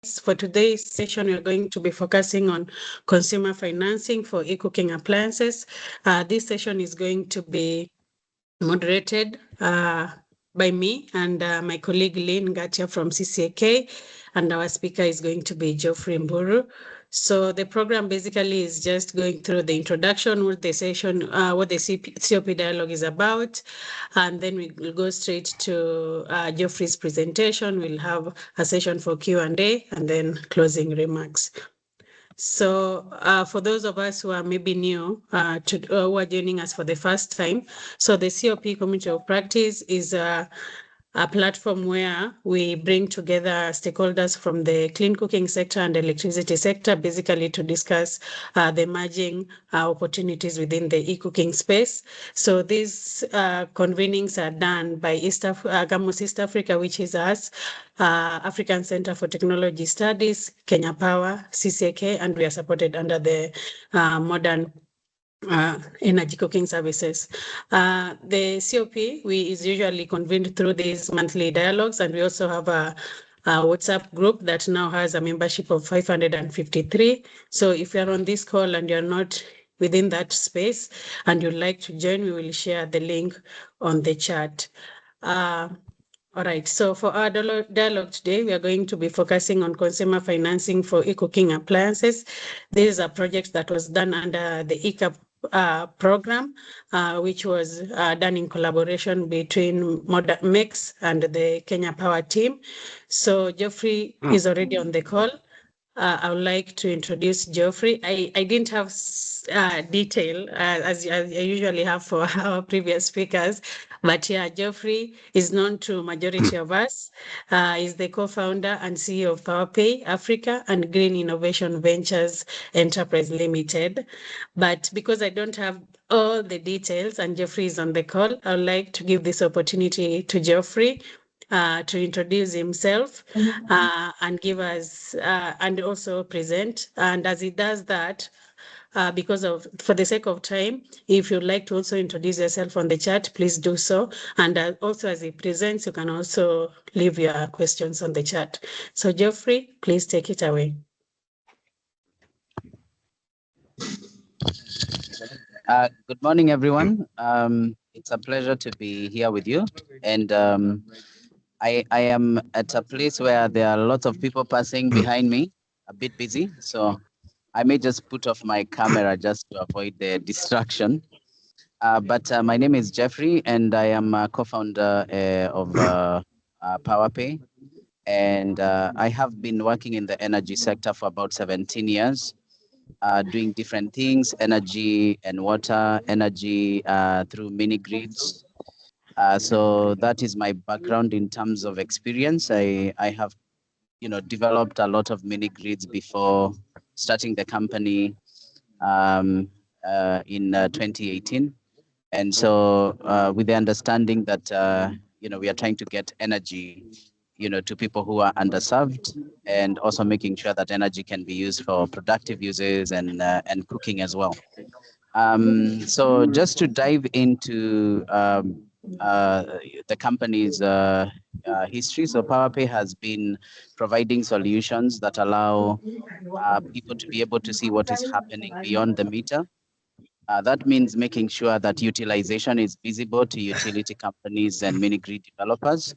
For today's session, we're going to be focusing on consumer financing for eCooking appliances. This session is going to be moderated by me and my colleague Lynn Gatia from CCAK, and our speaker is going to be Geoffrey Mburu. So the program basically is just going through the introduction, what the session, what the COP dialogue is about, and then we will go straight to Geoffrey's presentation. We'll have a session for Q&A and then closing remarks. So for those of us who are maybe new, who are joining us for the first time, so the COP Community of Practice is a platform where we bring together stakeholders from the clean cooking sector and electricity sector, basically to discuss the emerging opportunities within the e-cooking space. So these convenings are done by GAMOS East Africa, which is us, African Center for Technology Studies, Kenya Power, CCAK, and we are supported under the Modern Energy Cooking Services. The COP is usually convened through these monthly dialogues, and we also have a WhatsApp group that now has a membership of 553. So if you're on this call and you're not within that space and you'd like to join, we will share the link on the chat. All right, so for our dialogue today, we are going to be focusing on consumer financing for e-cooking appliances. This is a project that was done under the eCAP program, which was done in collaboration between MECS and the Kenya Power team. So Geoffrey is already on the call. I would like to introduce Geoffrey. I didn't have detail as I usually have for our previous speakers, but yeah, Geoffrey is known to majority of us. He's the co-founder and CEO of PowerPay Africa and Green Innovation Ventures Enterprise Limited. But because I don't have all the details and Geoffrey is on the call, I would like to give this opportunity to Geoffrey to introduce himself and give us and also present. And as he does that, for the sake of time, if you'd like to also introduce yourself on the chat, please do so. And also as he presents, you can also leave your questions on the chat. So Geoffrey, please take it away. Good morning, everyone. It's a pleasure to be here with you. And I am at a place where there are lots of people passing behind me, a bit busy. So I may just put off my camera just to avoid the distraction. But my name is Geoffrey, and I am a co-founder of PowerPay. And I have been working in the energy sector for about 17 years. Doing different things, energy and water, energy through mini grids. So that is my background in terms of experience. I have, developed a lot of mini grids before starting the company in 2018. And so with the understanding that, we are trying to get energy to people who are underserved, and also making sure that energy can be used for productive uses and cooking as well. So just to dive into the company's history, so PowerPay has been providing solutions that allow people to be able to see what is happening beyond the meter. That means making sure that utilization is visible to utility companies and mini grid developers,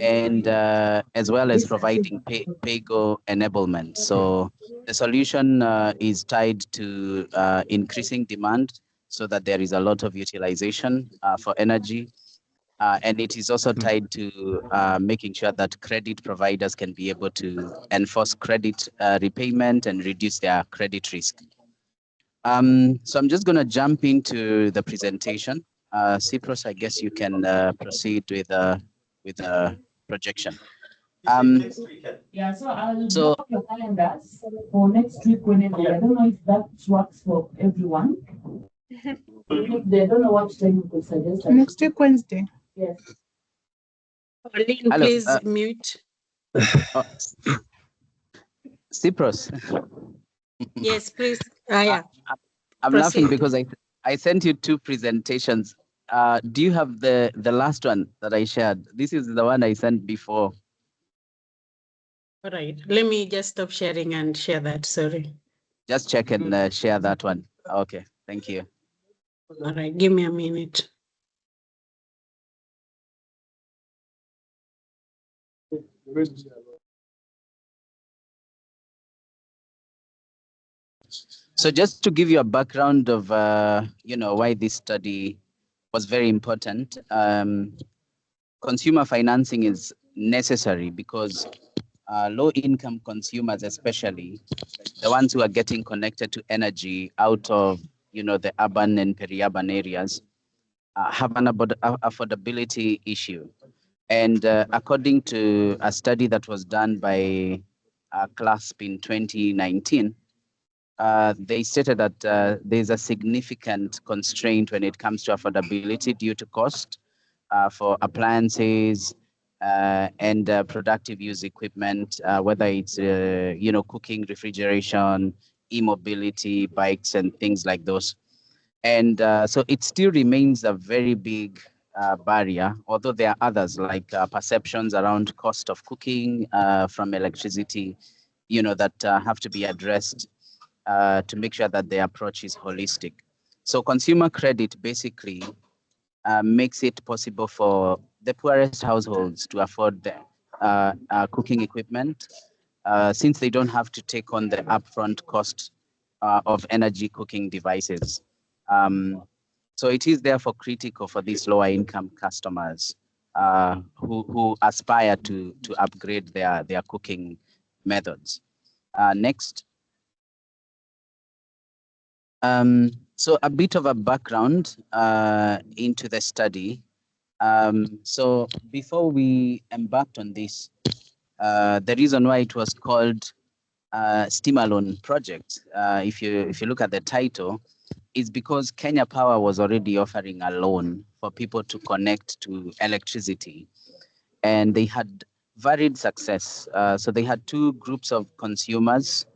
and as well as providing pay-go enablement. So the solution is tied to increasing demand so that there is a lot of utilization for energy. And it is also tied to making sure that credit providers can be able to enforce credit repayment and reduce their credit risk. So I'm just going to jump into the presentation. Cyprus, I guess you can proceed with the projection. Yeah, so I'll block your calendars for next week Wednesday. I don't know if that works for everyone. They don't know what time you could suggest. Next week Wednesday. Yes. Lynn, please mute. Cyprus. Yes, please. Yeah. I'm laughing because I sent you two presentations. Do you have the last one that I shared? This is the one I sent before. All right, let me just stop sharing and share that. Sorry. Just check and share that one. Okay, thank you. All right, give me a minute. So just to give you a background of why this study was very important, consumer financing is necessary because low-income consumers, especially the ones who are getting connected to energy out of the urban and peri-urban areas, have an affordability issue. And according to a study that was done by CLASP in 2019, they stated that there's a significant constraint when it comes to affordability due to cost for appliances and productive use equipment, whether it's cooking, refrigeration, e-mobility, bikes, and things like those. And so it still remains a very big barrier, although there are others like perceptions around cost of cooking from electricity, that have to be addressed to make sure that the approach is holistic. So consumer credit basically makes it possible for the poorest households to afford the cooking equipment since they don't have to take on the upfront cost of energy cooking devices. So it is therefore critical for these lower income customers who aspire to upgrade their cooking methods. Next. So a bit of a background into the study. So before we embarked on this, the reason why it was called Stimulation Project, if you look at the title, is because Kenya Power was already offering a loan for people to connect to electricity, and they had varied success. So they had two groups of consumers,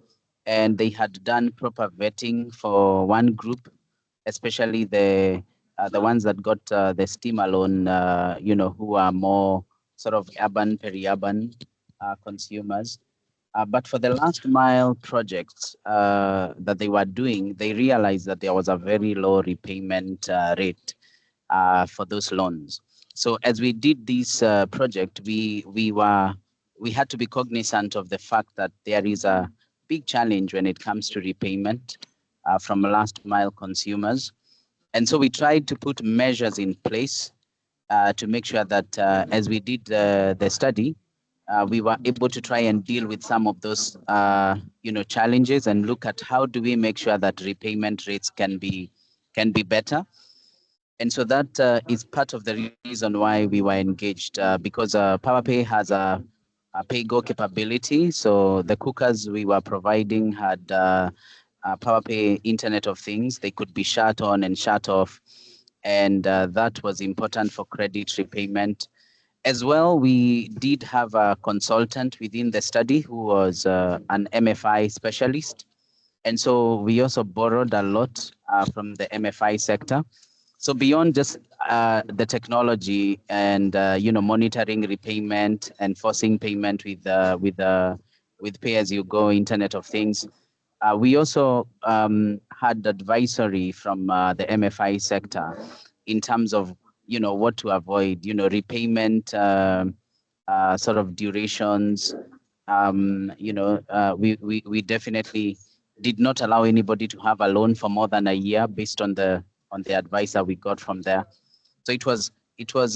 and they had done proper vetting for one group, especially the ones that got the steam alone, who are more sort of urban, peri-urban consumers. But for the last mile projects that they were doing, they realized that there was a very low repayment rate for those loans. So as we did this project, we had to be cognizant of the fact that there is a big challenge when it comes to repayment from last mile consumers. And so we tried to put measures in place to make sure that as we did the study, we were able to try and deal with some of those challenges and look at how do we make sure that repayment rates can be better. And so that is part of the reason why we were engaged, because PowerPay has a pay-go capability. So the cookers we were providing had PowerPay Internet of Things. They could be shut on and shut off. And that was important for credit repayment. As well, we did have a consultant within the study who was an MFI specialist. And so we also borrowed a lot from the MFI sector. So beyond just the technology and monitoring repayment and forcing payment with pay-as-you-go Internet of Things, we also had advisory from the MFI sector in terms of what to avoid, repayment sort of durations. We definitely did not allow anybody to have a loan for more than a year based on the advice that we got from there. So it was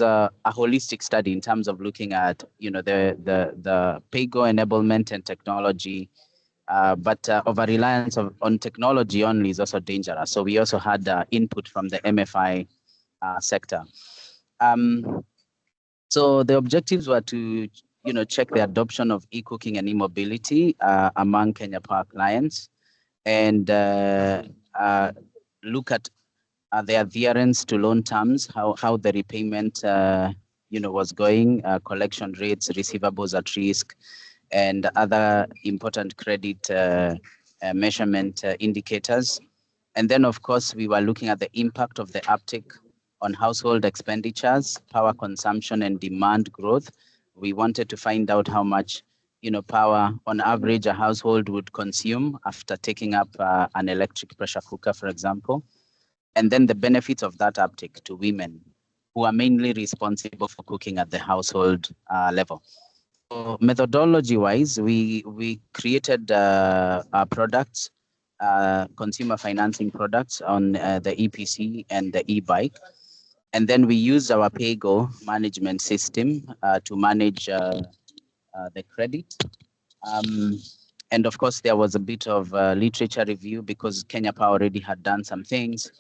a holistic study in terms of looking at the pay-go enablement and technology, but over reliance on technology only is also dangerous. So we also had input from the MFI sector. So the objectives were to check the adoption of eCooking and eMobility among Kenya Power clients, and look at the adherence to loan terms, how the repayment was going, collection rates, receivables at risk, and other important credit measurement indicators. And then, of course, we were looking at the impact of the uptake on household expenditures, power consumption, and demand growth. We wanted to find out how much power on average a household would consume after taking up an electric pressure cooker, for example, and then the benefits of that uptake to women who are mainly responsible for cooking at the household level. So methodology-wise, we created our products, consumer financing products on the EPC and the e-bike. And then we used our PayGo management system to manage the credit. And of course, there was a bit of literature review because Kenya Power already had done some things.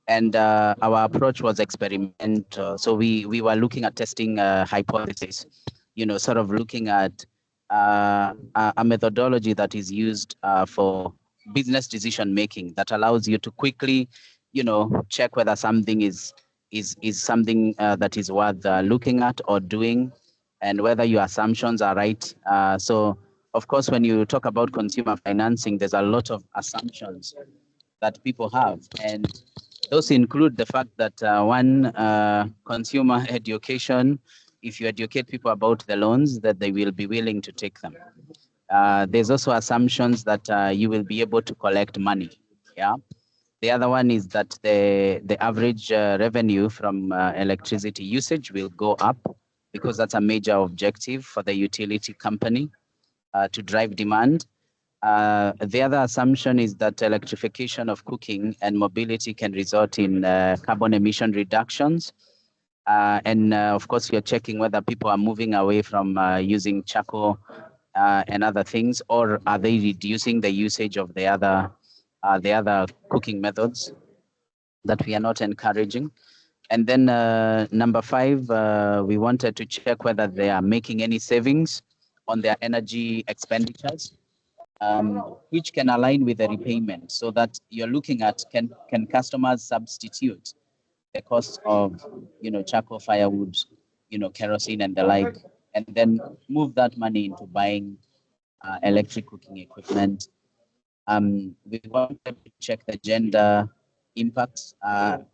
And our approach was experimental. So we were looking at testing hypotheses, sort of looking at a methodology that is used for business decision making that allows you to quickly, check whether something is something that is worth looking at or doing, and whether your assumptions are right. So, of course, when you talk about consumer financing, there's a lot of assumptions that people have, and those include the fact that one, consumer education. If you educate people about the loans, that they will be willing to take them. There's also assumptions that you will be able to collect money. Yeah. The other one is that the average revenue from electricity usage will go up because that's a major objective for the utility company to drive demand. The other assumption is that electrification of cooking and mobility can result in carbon emission reductions. And of course, you're checking whether people are moving away from using charcoal and other things, or are they reducing the usage of the other cooking methods that we are not encouraging. And then number 5, we wanted to check whether they are making any savings on their energy expenditures, which can align with the repayment, so that you're looking at can customers substitute the cost of charcoal, firewood, kerosene and the like, and then move that money into buying electric cooking equipment. We wanted to check the gender impacts. Are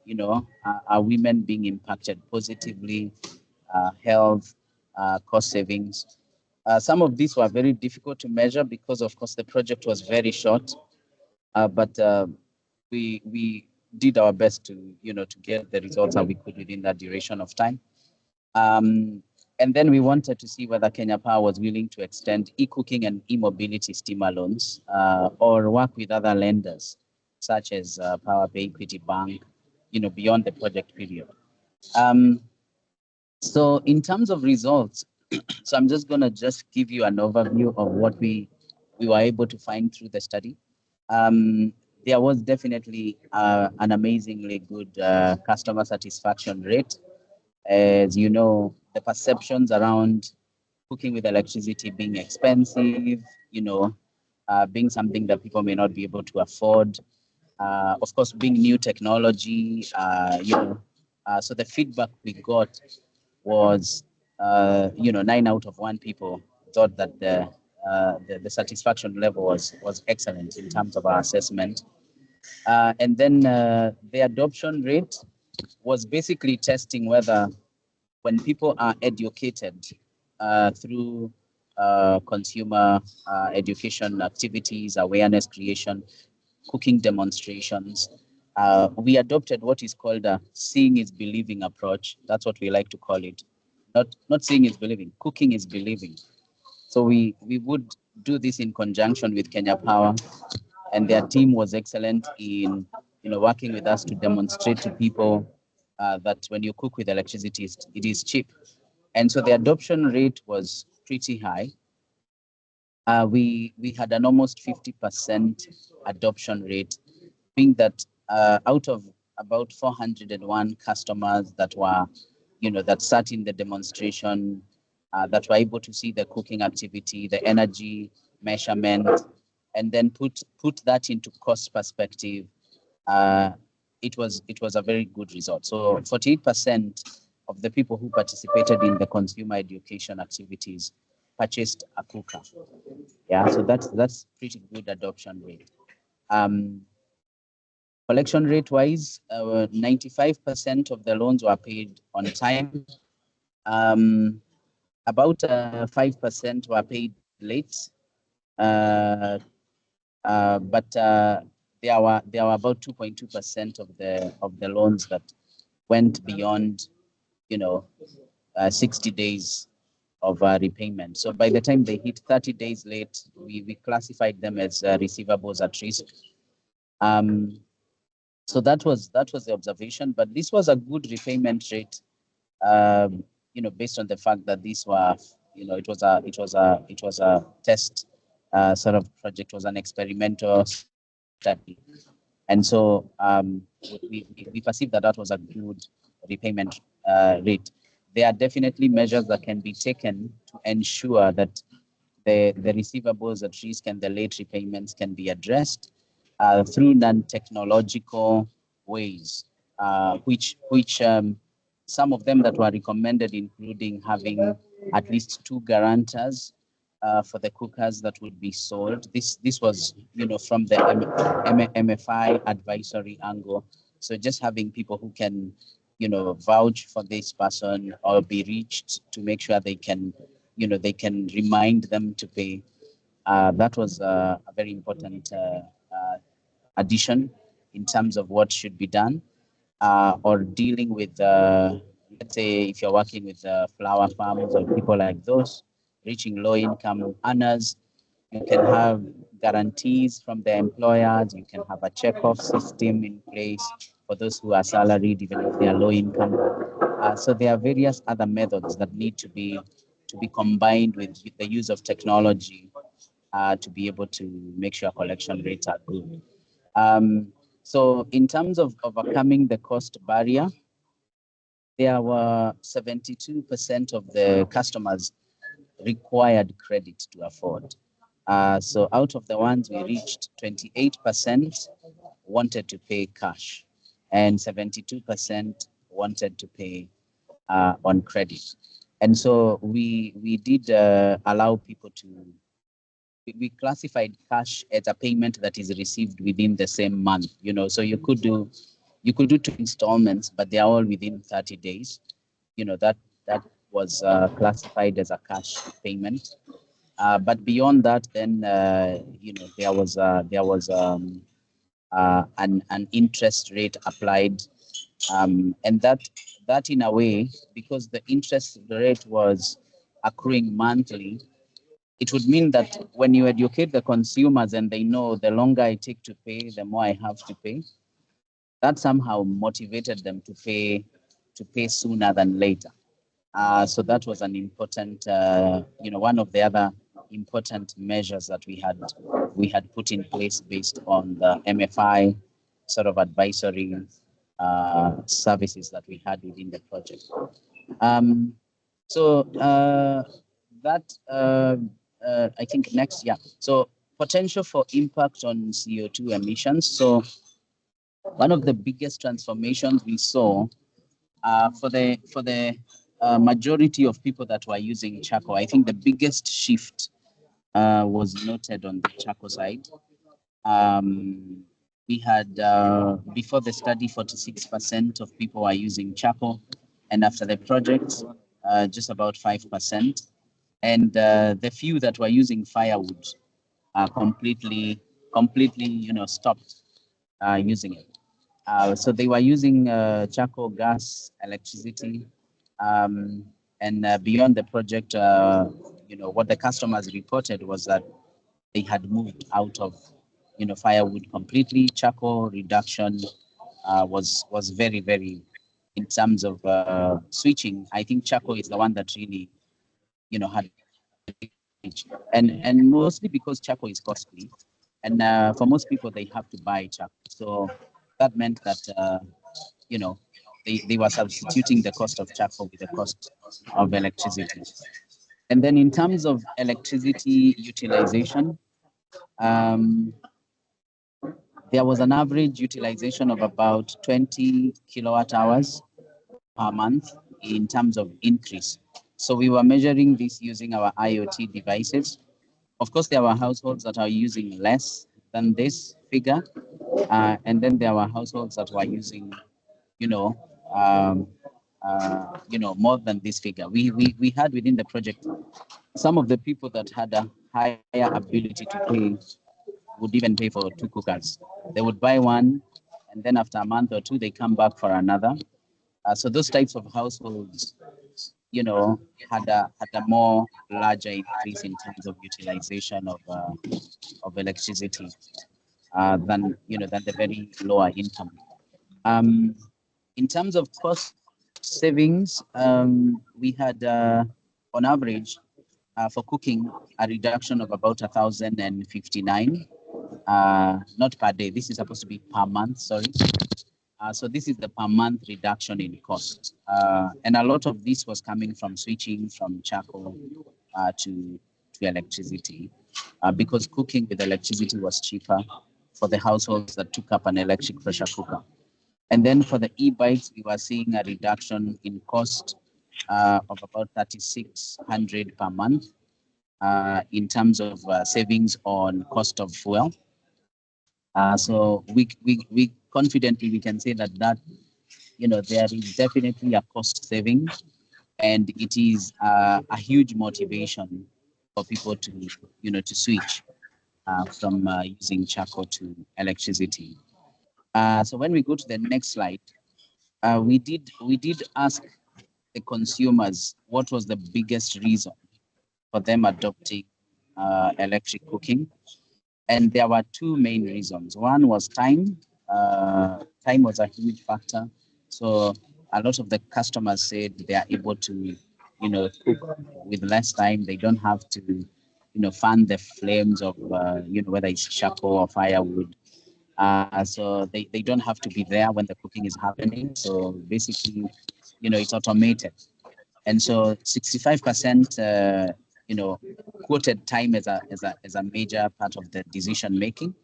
women being impacted positively? Health, cost savings. Some of these were very difficult to measure because, of course, the project was very short. But we did our best to get the results that we could within that duration of time. And then we wanted to see whether Kenya Power was willing to extend eCooking and eMobility STEAMA loans or work with other lenders, such as PowerPay, Equity Bank, beyond the project period. So in terms of results, so I'm just going to give you an overview of what we were able to find through the study. There was definitely an amazingly good customer satisfaction rate. As you know, the perceptions around cooking with electricity being expensive, being something that people may not be able to afford, of course, being new technology, so the feedback we got was, 9 out of 10 people thought that the satisfaction level was excellent in terms of our assessment. And then the adoption rate was basically testing whether when people are educated through consumer education activities, awareness creation, cooking demonstrations, we adopted what is called a seeing is believing approach. That's what we like to call it. Not seeing is believing, cooking is believing. So we would do this in conjunction with Kenya Power, and their team was excellent in working with us to demonstrate to people that when you cook with electricity, it is cheap. And so the adoption rate was pretty high. We had an almost 50% adoption rate, being that out of about 401 customers that were, that sat in the demonstration, that were able to see the cooking activity, the energy measurement, and then put that into cost perspective, it was a very good result. So 48% of the people who participated in the consumer education activities purchased a cooker. Yeah, so that's pretty good adoption rate. Collection rate wise, 95% of the loans were paid on time. About 5% were paid late, but there were about 2.2% of the loans that went beyond, 60 days of repayment. So by the time they hit 30 days late, we classified them as receivables at risk. So that was the observation, but this was a good repayment rate, based on the fact that these were, it was a test sort of project, was an experimental study, and so we perceived that that was a good repayment rate. There are definitely measures that can be taken to ensure that the receivables at risk and the late repayments can be addressed through non-technological ways, which some of them that were recommended, including having at least 2 guarantors for the cookers that would be sold. This was, from the MFI advisory angle. So just having people who can, vouch for this person or be reached to make sure they can, they can remind them to pay. That was a very important addition in terms of what should be done, or dealing with, let's say, if you're working with flower farms or people like those, reaching low-income earners, you can have guarantees from the employers. You can have a check-off system in place for those who are salaried, even if they are low income. So there are various other methods that need to be combined with the use of technology to be able to make sure collection rates are good. So in terms of overcoming the cost barrier, there were 72% of the customers required credit to afford. So out of the ones we reached, 28% wanted to pay cash and 72% wanted to pay on credit. And so we did allow people to, we classified cash as a payment that is received within the same month, so you could do 2 installments, but they are all within 30 days. That was classified as a cash payment. But beyond that, then there was an interest rate applied, and that in a way, because the interest rate was accruing monthly, it would mean that when you educate the consumers and they know the longer I take to pay, the more I have to pay, that somehow motivated them to pay sooner than later. So that was an important, one of the other important measures that we had put in place based on the MFI sort of advisory services that we had within the project. So that I think next, yeah. So potential for impact on CO2 emissions. So one of the biggest transformations we saw for the majority of people that were using charcoal, I think the biggest shift was noted on the charcoal side. We had, before the study, 46% of people were using charcoal, and after the project, just about 5%. And the few that were using firewood completely, stopped using it. So they were using charcoal, gas, electricity, and beyond the project, what the customers reported was that they had moved out of, firewood completely. Charcoal reduction was very, very, in terms of switching. I think charcoal is the one that really, had, and mostly because charcoal is costly, and for most people they have to buy charcoal. So that meant that they were substituting the cost of charcoal with the cost of electricity. And then in terms of electricity utilization, there was an average utilization of about 20 kilowatt hours per month in terms of increase. So we were measuring this using our IoT devices. Of course, there were households that are using less than this figure, and then there were households that were using, more than this figure. We had within the project some of the people that had a higher ability to pay would even pay for 2 cookers. They would buy one, and then after a month or two, they come back for another. So those types of households, you know, had a more larger increase in terms of utilization of electricity than the very lower income. In terms of cost savings, we had on average for cooking a reduction of about 1,059, not per day. This is supposed to be per month. Sorry. So this is the per month reduction in cost. And a lot of this was coming from switching from charcoal to electricity because cooking with electricity was cheaper for the households that took up an electric pressure cooker. And then for the e-bikes, we were seeing a reduction in cost of about 3,600 per month in terms of savings on cost of fuel. So we confidently we can say that there is definitely a cost saving, and it is a huge motivation for people to switch from using charcoal to electricity. So when we go to the next slide, we did ask the consumers what was the biggest reason for them adopting electric cooking. And there were two main reasons. One was time. Time was a huge factor. So a lot of the customers said they are able to, cook with less time. They don't have to, fan the flames of, whether it's charcoal or firewood. So they don't have to be there when the cooking is happening. So basically, it's automated. And so 65%, quoted time as a major part of the decision making,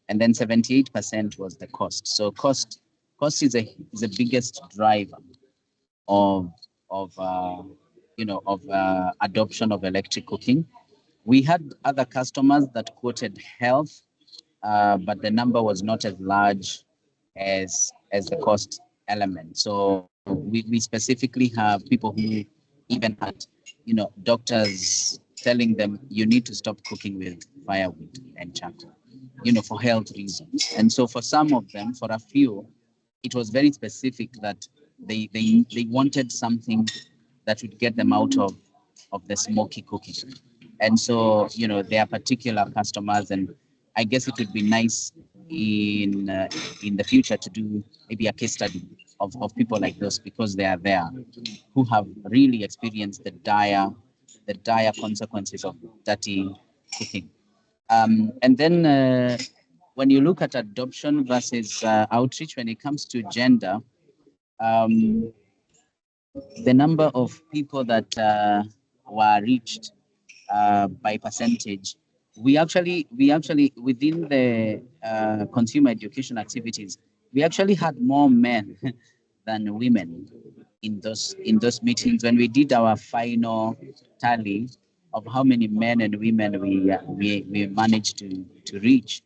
and then 78% was the cost. So cost is the biggest driver of adoption of electric cooking. We had other customers that quoted health, but the number was not as large as the cost element. So we specifically have people who even had, doctors telling them you need to stop cooking with firewood and charcoal, for health reasons. And so for some of them, for a few, it was very specific that they wanted something that would get them out of the smoky cooking. And so, they are particular customers, and I guess it would be nice in the future to do maybe a case study of people like those, because they are there, who have really experienced the dire consequences of dirty cooking. And then when you look at adoption versus outreach, when it comes to gender, the number of people that were reached by percentage, we actually within the consumer education activities, we actually had more men than women in those meetings. When we did our final tally of how many men and women we managed to reach,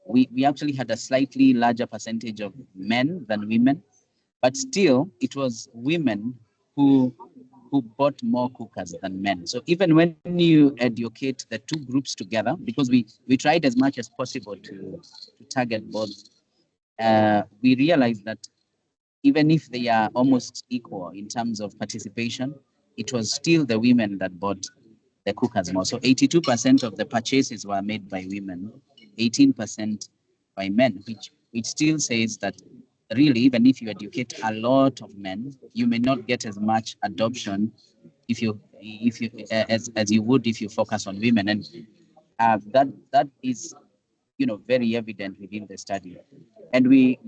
we actually had a slightly larger percentage of men than women, but still it was women who bought more cookers than men. So even when you educate the two groups together, because we tried as much as possible to target both, we realized that even if they are almost equal in terms of participation, it was still the women that bought the cookers more. So 82% of the purchases were made by women, 18% by men, which still says that really, even if you educate a lot of men, you may not get as much adoption if you as you would if you focus on women. And that is very evident within the study. And we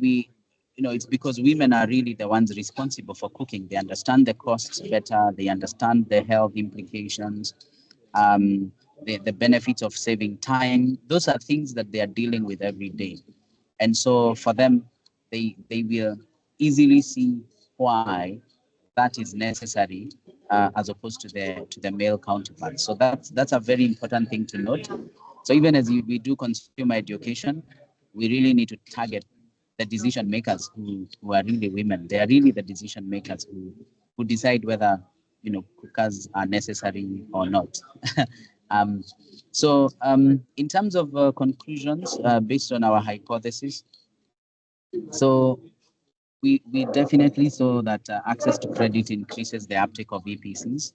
it's because women are really the ones responsible for cooking. They understand the costs better, they understand the health implications, the benefits of saving time. Those are things that they are dealing with every day. And so for them, they will easily see why that is necessary as opposed to the male counterparts. So that's a very important thing to note. So even as we do consumer education, we really need to target the decision makers who are really women. They are really the decision makers who decide whether cookers are necessary or not. In terms of conclusions based on our hypothesis, so we definitely saw that access to credit increases the uptake of EPCs.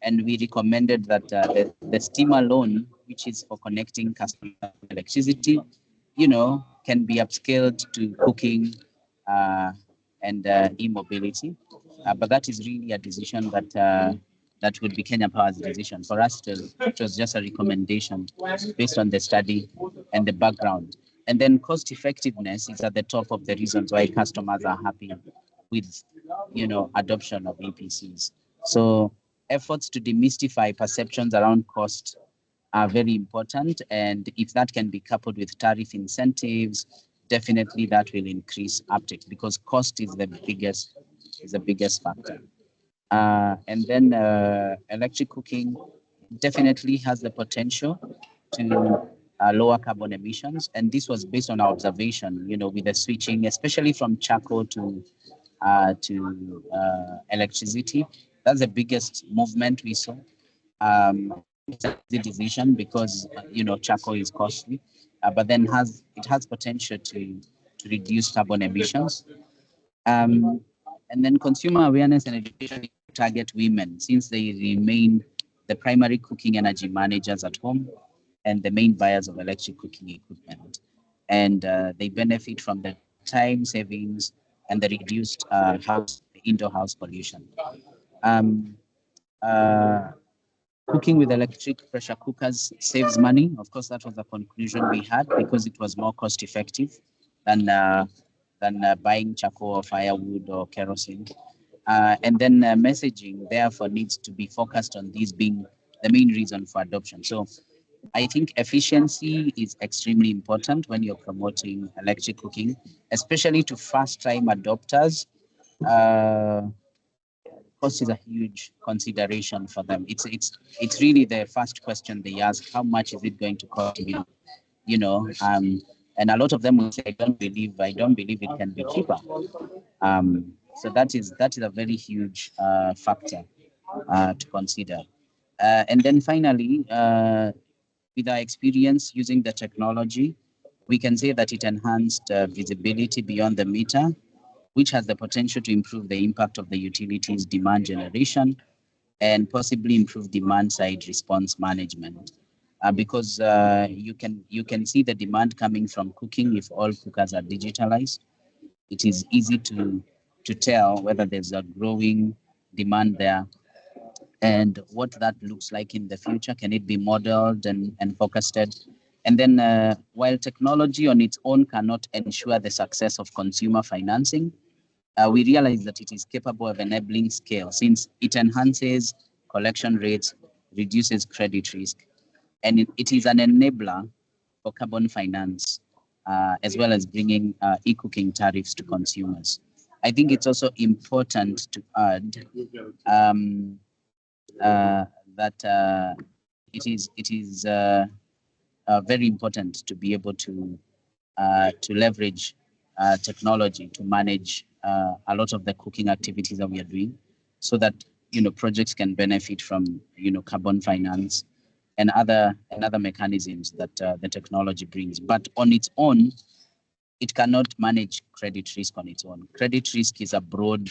And we recommended that the steamer loan, which is for connecting customers to electricity, can be upscaled to cooking and eMobility. But that is really a decision that would be Kenya Power's decision. For us, it was just a recommendation based on the study and the background. And then cost effectiveness is at the top of the reasons why customers are happy with, adoption of EPCs. So efforts to demystify perceptions around cost are very important. And if that can be coupled with tariff incentives, definitely that will increase uptake, because cost is the biggest factor. And then electric cooking definitely has the potential to lower carbon emissions. And this was based on our observation, with the switching, especially from charcoal to electricity. That's the biggest movement we saw. It's the decision because charcoal is costly, but then it has potential to reduce carbon emissions. And then consumer awareness and education target women, since they remain the primary cooking energy managers at home and the main buyers of electric cooking equipment. And they benefit from the time savings and the reduced indoor house pollution. Cooking with electric pressure cookers saves money. Of course, that was the conclusion we had, because it was more cost effective than buying charcoal or firewood or kerosene. And then messaging, therefore, needs to be focused on these being the main reason for adoption. So I think efficiency is extremely important when you're promoting electric cooking, especially to first-time adopters. Cost is a huge consideration for them. It's really the first question they ask: how much is it going to cost me? And a lot of them will say, I don't believe it can be cheaper. So that is a very huge factor to consider. And then finally, with our experience using the technology, we can say that it enhanced visibility beyond the meter, which has the potential to improve the impact of the utilities demand generation and possibly improve demand side response management. Because you can see the demand coming from cooking. If all cookers are digitalized, it is easy to tell whether there's a growing demand there and what that looks like in the future. Can it be modeled and forecasted? And then while technology on its own cannot ensure the success of consumer financing, we realize that it is capable of enabling scale, since it enhances collection rates, reduces credit risk, and it is an enabler for carbon finance, as well as bringing e-cooking tariffs to consumers. I think it's also important to add that it is very important to be able to leverage technology to manage a lot of the cooking activities that we are doing, so that projects can benefit from carbon finance and other mechanisms that the technology brings. But on its own, it cannot manage credit risk on its own. Credit risk is a broad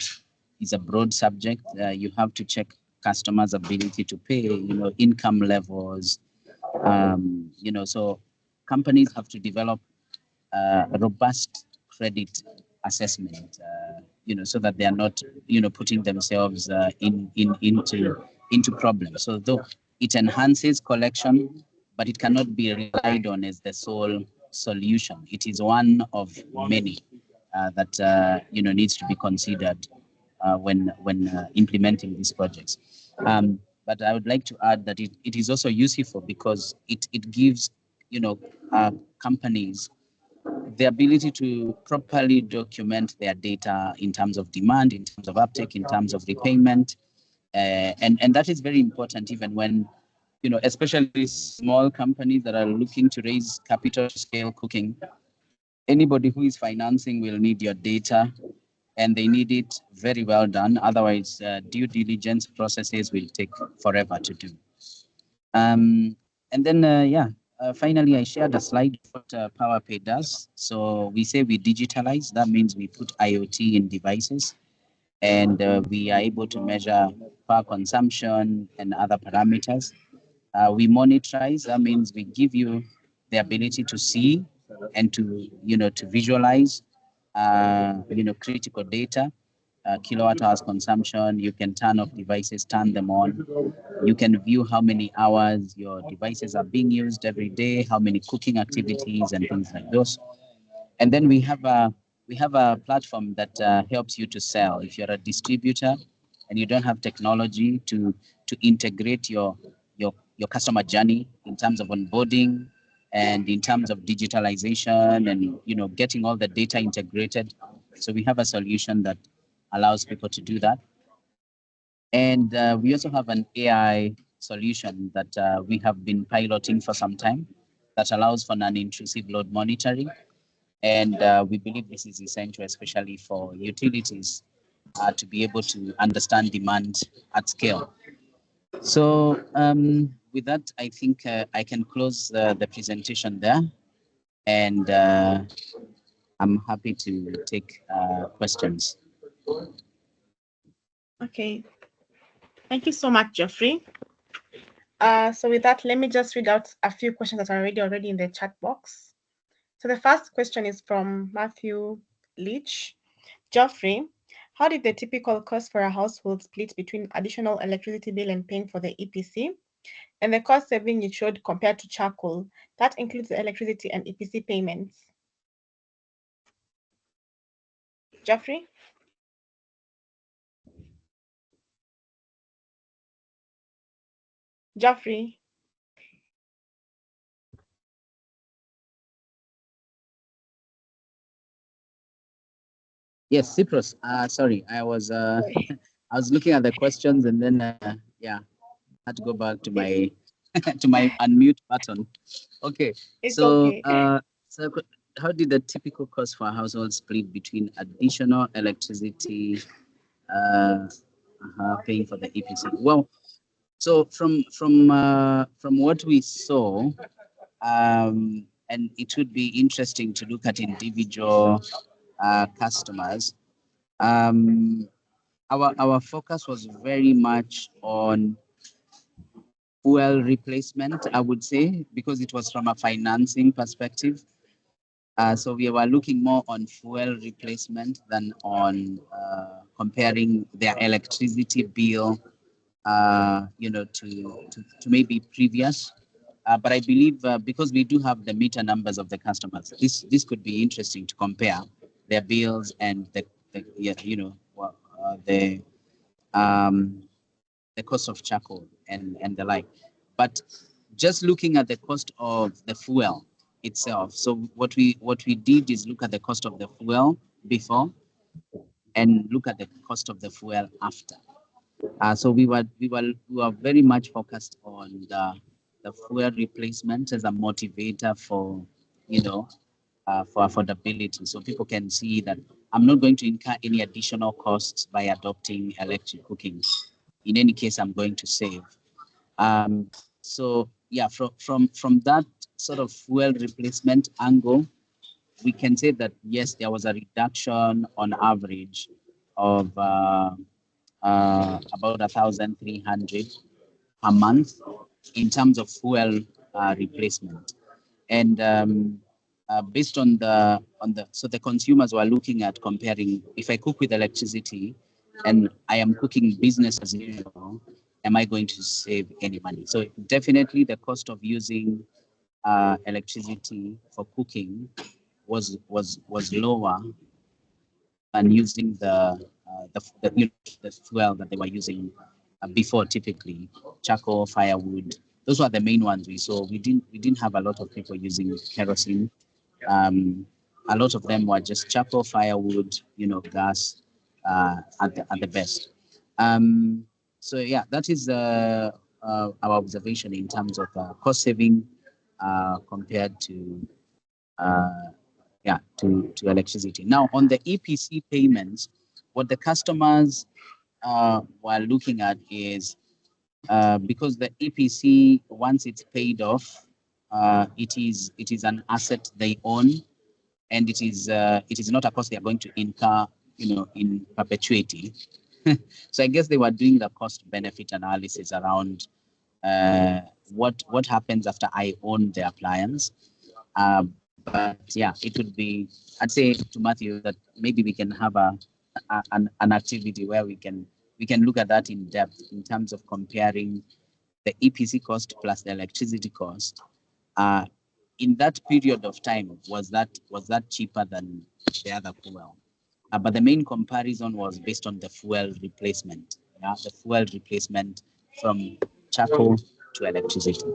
subject. You have to check customers' ability to pay, income levels. So companies have to develop a robust credit assessment, so that they are not, putting themselves into problems. So though it enhances collection, but it cannot be relied on as the sole solution. It is one of many that needs to be considered when implementing these projects. But I would like to add that it is also useful because it gives companies the ability to properly document their data in terms of demand, in terms of uptake, in terms of repayment. And that is very important even when, especially small companies that are looking to raise capital to scale cooking. Anybody who is financing will need your data and they need it very well done. Otherwise, due diligence processes will take forever to do. And then, finally, I shared a slide of what PowerPay does. So we say we digitalize. That means we put IoT in devices, and we are able to measure power consumption and other parameters. We monetize. That means we give you the ability to see and to visualize critical data, kilowatt hours consumption. You can turn off devices, turn them on. You can view how many hours your devices are being used every day, how many cooking activities and things like those. And then we have a platform that helps you to sell. If you're a distributor and you don't have technology to integrate your customer journey in terms of onboarding and in terms of digitalization and getting all the data integrated. So we have a solution that allows people to do that. And we also have an AI solution that we have been piloting for some time that allows for non-intrusive load monitoring. And we believe this is essential, especially for utilities, to be able to understand demand at scale. So with that, I think I can close the presentation there. And I'm happy to take questions. Okay. Thank you so much, Geoffrey. So with that, let me just read out a few questions that are already in the chat box. So the first question is from Matthew Leach. Geoffrey, how did the typical cost for a household split between additional electricity bill and paying for the EPC? And the cost saving you showed compared to charcoal, that includes the electricity and EPC payments. Geoffrey? Geoffrey? Yes, Cyprus. Sorry, I was I was looking at the questions and then had to go back to my to my unmute button. Okay. It's okay. So how did the typical cost for a household split between additional electricity paying for the EPC? Well, so from what we saw, and it would be interesting to look at individual customers. Our focus was very much on fuel replacement, I would say, because it was from a financing perspective. So we were looking more on fuel replacement than on comparing their electricity bill, to maybe previous. But I believe because we do have the meter numbers of the customers, this could be interesting to compare their bills and the cost of charcoal and the like. But just looking at the cost of the fuel itself. So what we did is look at the cost of the fuel before and look at the cost of the fuel after. So we were very much focused on the fuel replacement as a motivator for for affordability. So people can see that I'm not going to incur any additional costs by adopting electric cooking. In any case, I'm going to save. So yeah, from that sort of fuel replacement angle, we can say that yes, there was a reduction on average of about 1,300 per month in terms of fuel replacement. And based on the so the consumers were looking at comparing, if I cook with electricity and I am cooking business as usual, am I going to save any money? So definitely the cost of using electricity for cooking was lower than using the fuel that they were using before, typically charcoal, firewood. Those were the main ones we saw. We didn't have a lot of people using kerosene. A lot of them were just charcoal, firewood, gas at the best. So yeah, that is our observation in terms of cost saving compared to to electricity. Now on the EPC payments, what the customers were looking at is because the EPC, once it's paid off, it is an asset they own, and it is not a cost they are going to incur, in perpetuity. So I guess they were doing the cost benefit analysis around what happens after I own the appliance. But yeah, it would be, I'd say to Matthew that maybe we can have an activity where we can look at that in depth in terms of comparing the EPC cost plus the electricity cost. In that period of time, was that cheaper than the other fuel? But the main comparison was based on the fuel replacement. Yeah, the fuel replacement from charcoal to electricity.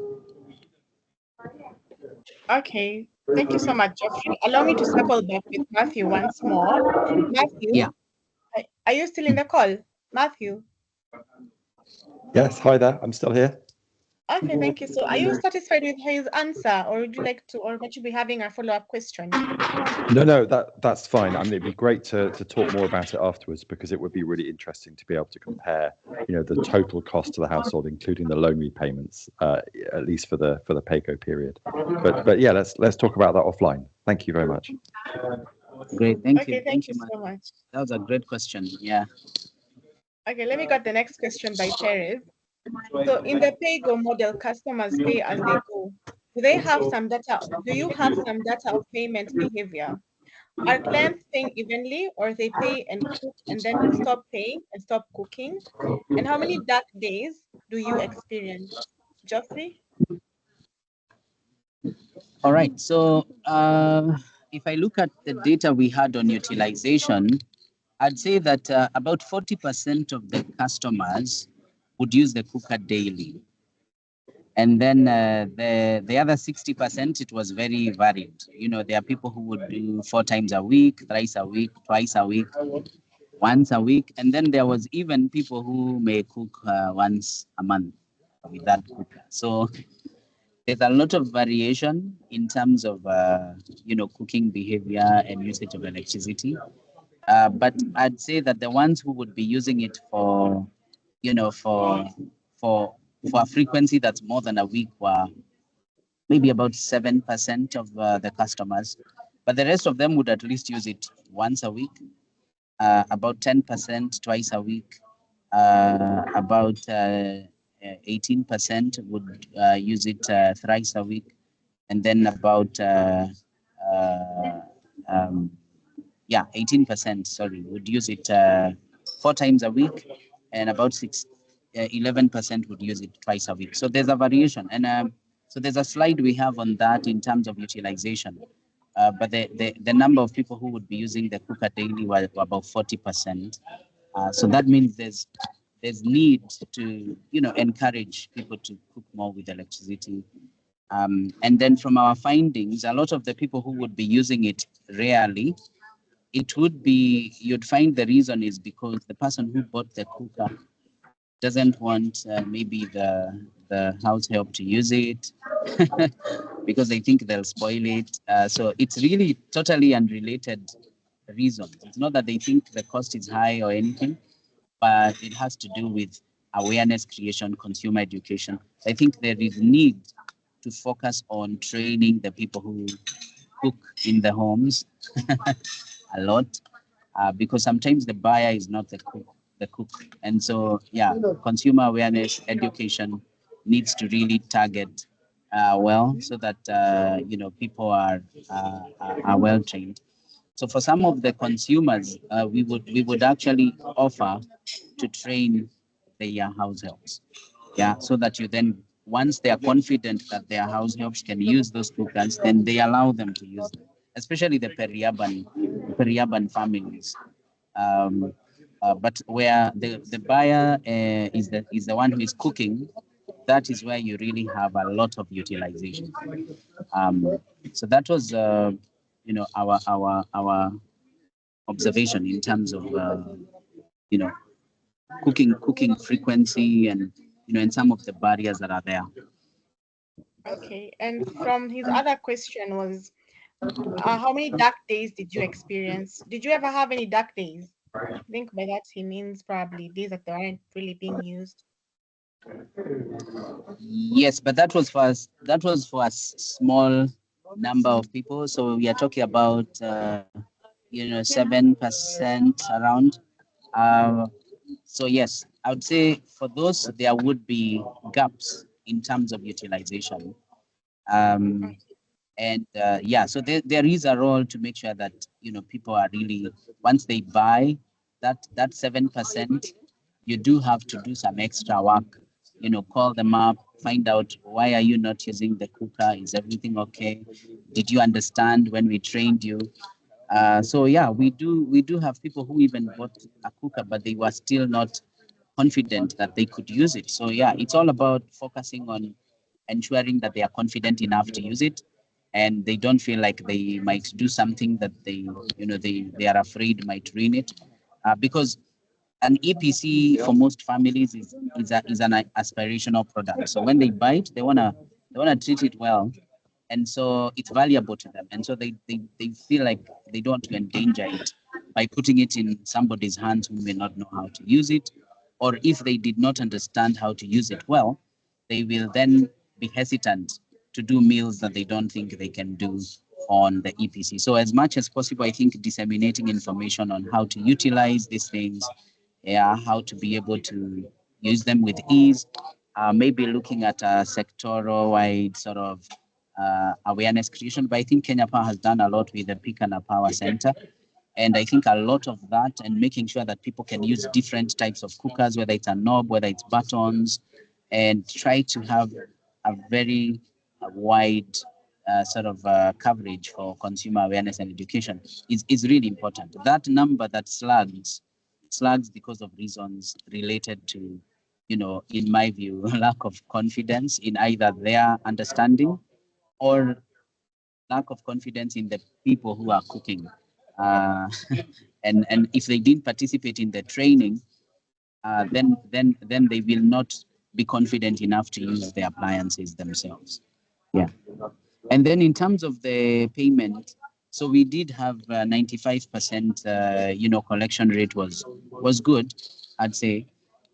Okay, thank you so much, Geoffrey. Allow me to circle back with Matthew once more. Matthew, Yeah. Are you still in the call? Matthew? Yes, hi there. I'm still here. Okay, thank you. So are you satisfied with his answer, or would you like to, or would you be having a follow-up question? No, that's fine. I mean, it'd be great to talk more about it afterwards, because it would be really interesting to be able to compare, the total cost to the household, including the loan repayments, at least for the PACO period. But yeah, let's talk about that offline. Thank you very much. Great, thank you. Okay, thank you Matt. so much. That was a great question. Yeah. Okay, let me get the next question by Perez. So in the PAYGO model, customers pay as they go. Do you have some data of payment behavior? Are clients paying evenly, or they pay and cook and then stop paying and stop cooking? And how many dark days do you experience? Geoffrey? All right. So if I look at the data we had on utilization, I'd say that about 40% of the customers would use the cooker daily. And then the other 60%, it was very varied. There are people who would do 4 times a week, thrice a week, twice a week, once a week. And then there was even people who may cook once a month with that cooker. So there's a lot of variation in terms of, cooking behavior and usage of electricity. But I'd say that the ones who would be using it for a frequency that's more than a week were maybe about 7% of the customers. But the rest of them would at least use it once a week, about 10% twice a week, about 18% would use it thrice a week, and then about 18%, sorry, would use it 4 times a week, and about 11% would use it twice a week. So there's a variation, and so there's a slide we have on that in terms of utilization. But the number of people who would be using the cooker daily were about 40%. So that means there's need to encourage people to cook more with electricity. And then from our findings, a lot of the people who would be using it rarely, it would be, you'd find the reason is because the person who bought the cooker doesn't want maybe the house help to use it because they think they'll spoil it. So it's really totally unrelated reasons. It's not that they think the cost is high or anything, but it has to do with awareness creation, consumer education. I think there is need to focus on training the people who cook in the homes a lot, because sometimes the buyer is not the cook. And so, yeah, consumer awareness, education needs to really target well, so that people are well trained. So for some of the consumers, we would actually offer to train their house helps, so that you then, once they are confident that their house helps can use those cookers, then they allow them to use them, especially the peri-urban families. But where the buyer is the one who is cooking, that is where you really have a lot of utilization. So that was our observation in terms of cooking frequency and some of the barriers that are there. Okay, and from his other question was, how many dark days did you experience? Did you ever have any dark days? I think by that he means probably days that they aren't really being used. Yes, but that was for us. That was for a small number of people. So we are talking about 7% around. Uh, so yes, I would say for those there would be gaps in terms of utilization. Um, and yeah, so there is a role to make sure that people are really, once they buy that 7%, you do have to do some extra work, call them up, find out why are you not using the cooker, is everything okay, did you understand when we trained you. So yeah, we do have people who even bought a cooker but they were still not confident that they could use it. So yeah, it's all about focusing on ensuring that they are confident enough to use it and they don't feel like they might do something that they are afraid might ruin it, because an EPC for most families is an aspirational product. So when they buy it, they wanna treat it well, and so it's valuable to them, and so they feel like they don't want to endanger it by putting it in somebody's hands who may not know how to use it, or if they did not understand how to use it well, they will then be hesitant to do meals that they don't think they can do on the EPC. So as much as possible, I think disseminating information on how to utilize these things, yeah, how to be able to use them with ease, maybe looking at a sectoral-wide sort of awareness creation. But I think Kenya Power has done a lot with the Pikana Power Center. And I think a lot of that and making sure that people can use different types of cookers, whether it's a knob, whether it's buttons, and try to have a very wide sort of coverage for consumer awareness and education is really important. That number that slugs because of reasons related to, in my view, lack of confidence in either their understanding or lack of confidence in the people who are cooking. Uh, and if they didn't participate in the training, then they will not be confident enough to use the appliances themselves. Yeah. And then in terms of the payment, so we did have 95%, collection rate was good, I'd say.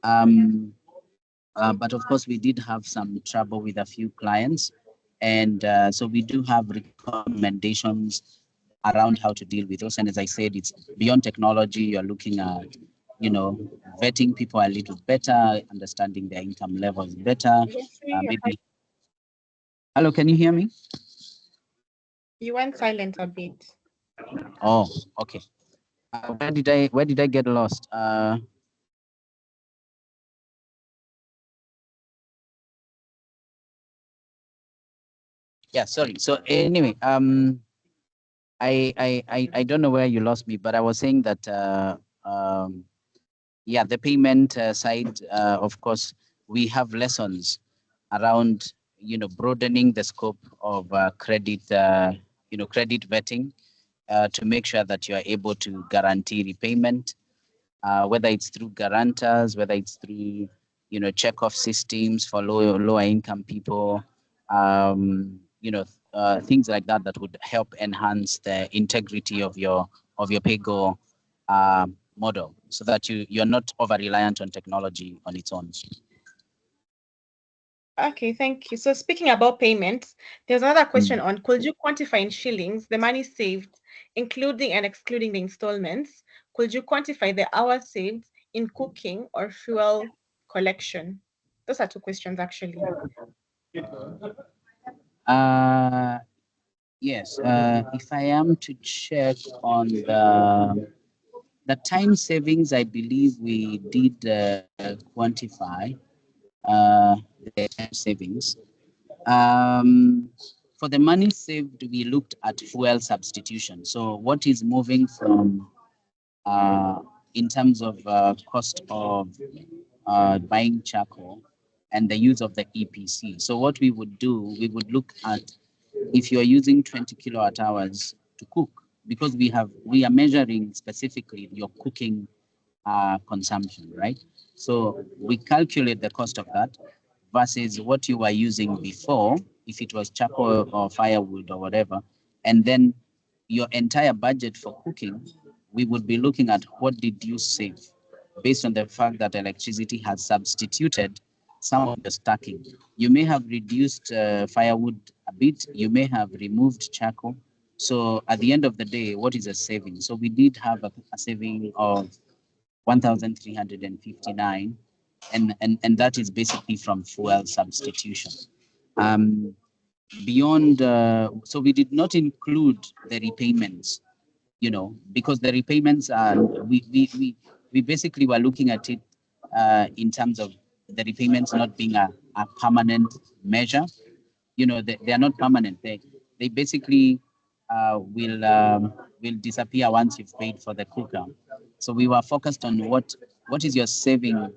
But of course, we did have some trouble with a few clients. And so we do have recommendations around how to deal with those. And as I said, it's beyond technology. You're looking at, vetting people a little better, understanding their income levels better. Maybe. Hello, can you hear me? You went silent a bit. Oh, okay. Where did I get lost? Yeah, sorry. So anyway, I don't know where you lost me, but I was saying that yeah, the payment side, of course, we have lessons around broadening the scope of credit credit vetting to make sure that you are able to guarantee repayment, whether it's through guarantors, whether it's through check-off systems for lower income people, things like that that would help enhance the integrity of your pay-go model, so that you're not over reliant on technology on its own. Okay, thank you. So speaking about payments, there's another question on, could you quantify in shillings the money saved, including and excluding the installments? Could you quantify the hours saved in cooking or fuel collection? Those are two questions, actually. Yes, if I am to check on the time savings, I believe we did quantify the time savings. For the money saved, we looked at fuel substitution. So what is moving from in terms of cost of buying charcoal and the use of the EPC. So what we would do, we would look at if you are using 20 kilowatt hours to cook, because we are measuring specifically your cooking consumption, right? So we calculate the cost of that versus what you were using before, if it was charcoal or firewood or whatever, and then your entire budget for cooking we would be looking at what did you save based on the fact that electricity has substituted some of the stacking. You may have reduced firewood a bit, you may have removed charcoal. So at the end of the day, what is a saving? So we did have a saving of 1,359, and that is basically from fuel substitution. Beyond, so we did not include the repayments, you know, because the repayments are, we basically were looking at it in terms of the repayments not being a permanent measure. You know, they are not permanent. They basically will disappear once you've paid for the cooker. So we were focused on what is your saving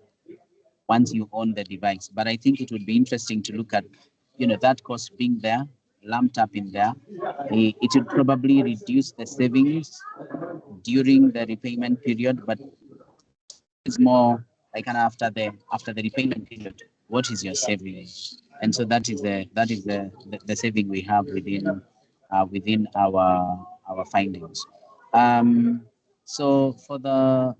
once you own the device. But I think it would be interesting to look at, you know, that cost being there, lumped up in there. It would probably reduce the savings during the repayment period, but it's more like after the repayment period, what is your saving? And so that is the saving we have within our findings. So for the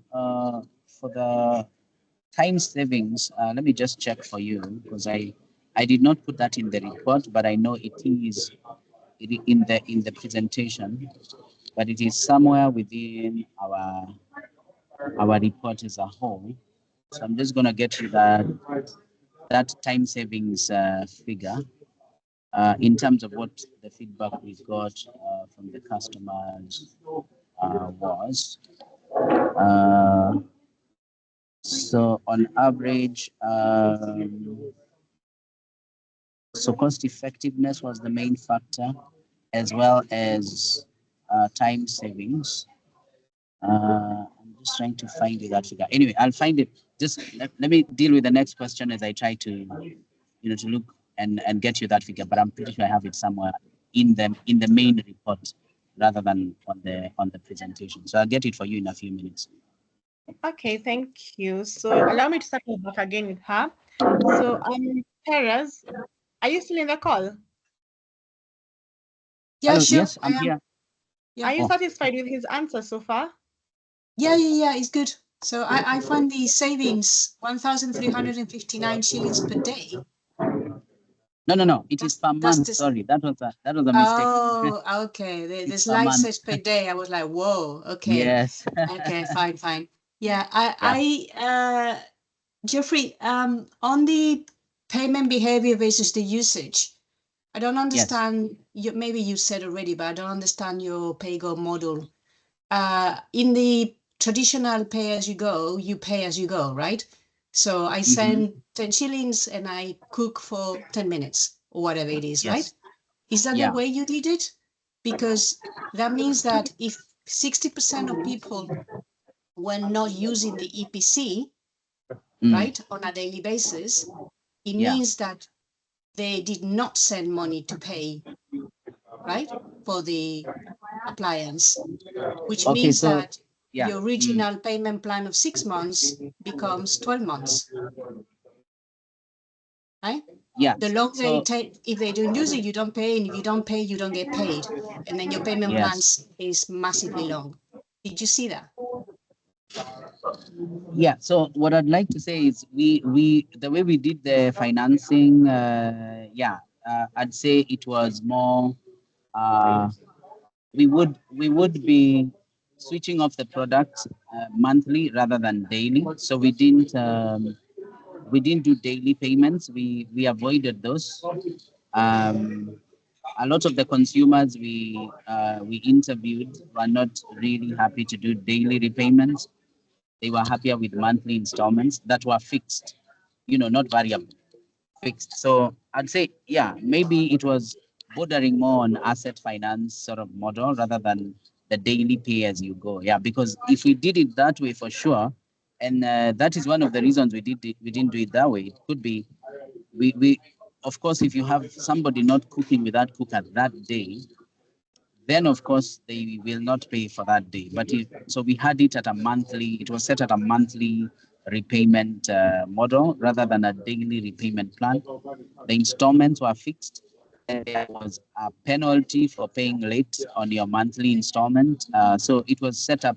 time savings, let me just check for you, because I did not put that in the report, but I know it is in the presentation, but it is somewhere within our report as a whole. So I'm just going to get you that time savings figure in terms of what the feedback we got from the customers was. So on average, so cost effectiveness was the main factor, as well as time savings. I'm just trying to find that figure. Anyway, I'll find it. Just let me deal with the next question as I try to, to look and get you that figure. But I'm pretty sure I have it somewhere in the main report rather than on the presentation. So I'll get it for you in a few minutes. Okay, thank you. So allow me to start back again with her. So Perez, are you still in the call? Yeah, Hello, sure. yes, I'm here. Yeah. Are you satisfied with his answer so far? Yeah, it's good. So I find the savings 1,359 shillings per day. No. It is per month. Sorry, that was a mistake. Oh, okay. The slide says per day. I was like, whoa. Okay. Yes. Okay. Fine. Yeah. I Geoffrey, on the payment behavior versus the usage, I don't understand. Yes. Maybe you said already, but I don't understand your pay-go model. In the traditional pay-as-you-go, you pay as you go, right? So I send 10 shillings and I cook for 10 minutes or whatever it is, yes. Right? Is that the way you did it? Because that means that if 60% of people were not using the EPC, right, on a daily basis, it means that they did not send money to pay, right, for the appliance, which means that your original payment plan of 6 months becomes 12 months, right? Yeah. The longer it takes, if they don't use it, you don't pay, and if you don't pay, you don't get paid, and then your payment plans is massively long. Did you see that? Yeah. So what I'd like to say is we the way we did the financing, I'd say it was more. We would be switching off the product monthly rather than daily. So we didn't do daily payments. We avoided those. A lot of the consumers we interviewed were not really happy to do daily repayments. They were happier with monthly installments that were fixed, not variable, fixed. So I'd say, maybe it was bordering more on asset finance sort of model rather than the daily pay as you go. Yeah, because if we did it that way for sure, and that is one of the reasons we didn't do it that way. It could be we of course, if you have somebody not cooking with that cooker that day, then of course they will not pay for that day. But so we had it at a monthly, it was set at a monthly repayment model rather than a daily repayment plan. The installments were fixed. There was a penalty for paying late on your monthly installment. So it was set up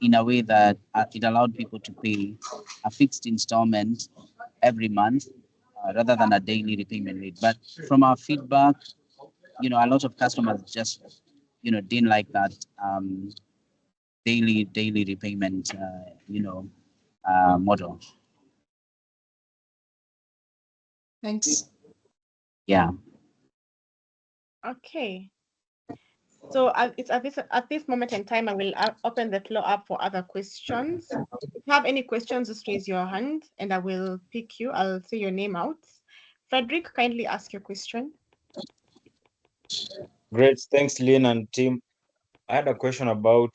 in a way that it allowed people to pay a fixed installment every month rather than a daily repayment rate. But from our feedback, a lot of customers just, didn't like that daily repayment, model. Thanks. Yeah. Okay. So it's at this moment in time, I will open the floor up for other questions. If you have any questions, just raise your hand and I will pick you. I'll say your name out. Frederick, kindly ask your question. Great, thanks Lynn and team. I had a question about,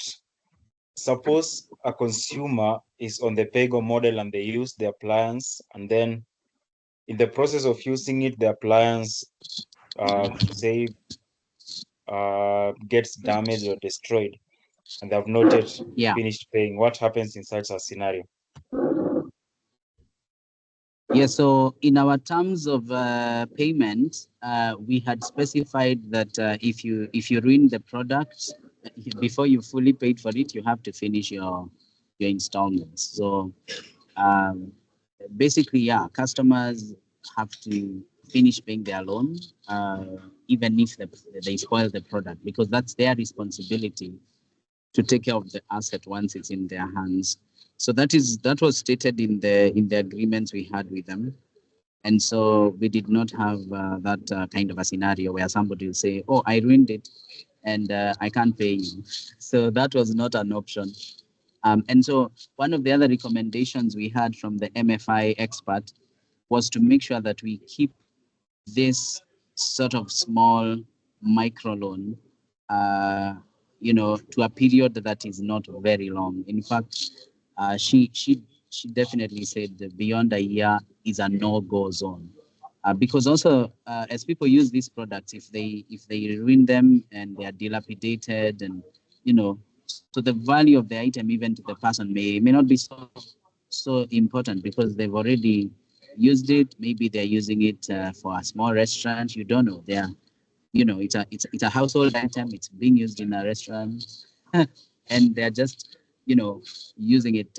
suppose a consumer is on the PAYGO model and they use the appliance, and then in the process of using it, the appliance gets damaged or destroyed, and they have not yet finished paying. What happens in such a scenario? Yeah, so in our terms of payment, we had specified that if you ruin the product before you fully paid for it, you have to finish your installments. So basically, yeah, customers have to finish paying their loan, even if they spoil the product, because that's their responsibility to take care of the asset once it's in their hands. So that was stated in the agreements we had with them. And so we did not have that kind of a scenario where somebody will say, oh, I ruined it and I can't pay you. So that was not an option. And so one of the other recommendations we had from the MFI expert was to make sure that we keep this sort of small microloan, to a period that is not very long. In fact, she definitely said that beyond a year is a no-go zone. Because also, as people use these products, if they ruin them and they are dilapidated, and so the value of the item even to the person may not be so important, because they've already used it. Maybe they're using it for a small restaurant. You don't know. They're, it's a household item. It's being used in a restaurant, and they're just using it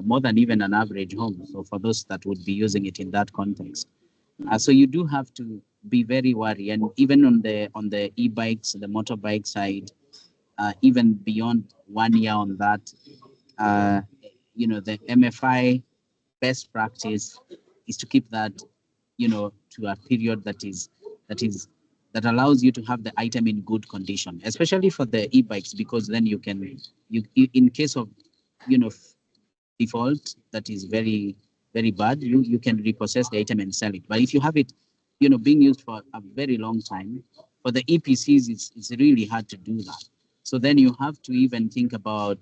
more than even an average home. So for those that would be using it in that context, so you do have to be very wary. And even on the e-bikes, the motorbike side, even beyond 1 year on that, the MFI best practice is to keep that, to a period that allows you to have the item in good condition, especially for the e-bikes, because then you in case of, default that is very, very bad, you can repossess the item and sell it. But if you have it, being used for a very long time, for the EPCs, it's really hard to do that. So then you have to even think about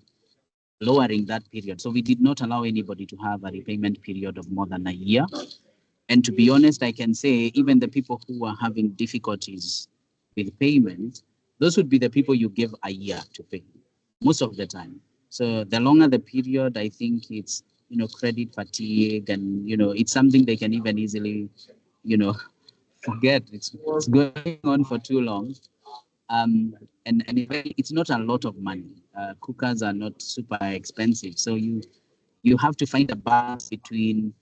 lowering that period. So we did not allow anybody to have a repayment period of more than a year. And to be honest, I can say even the people who are having difficulties with payment, those would be the people you give a year to pay most of the time. So the longer the period, I think it's, credit fatigue, and, it's something they can even easily, forget. It's going on for too long. And it's not a lot of money. Cookers are not super expensive. So you have to find a balance between,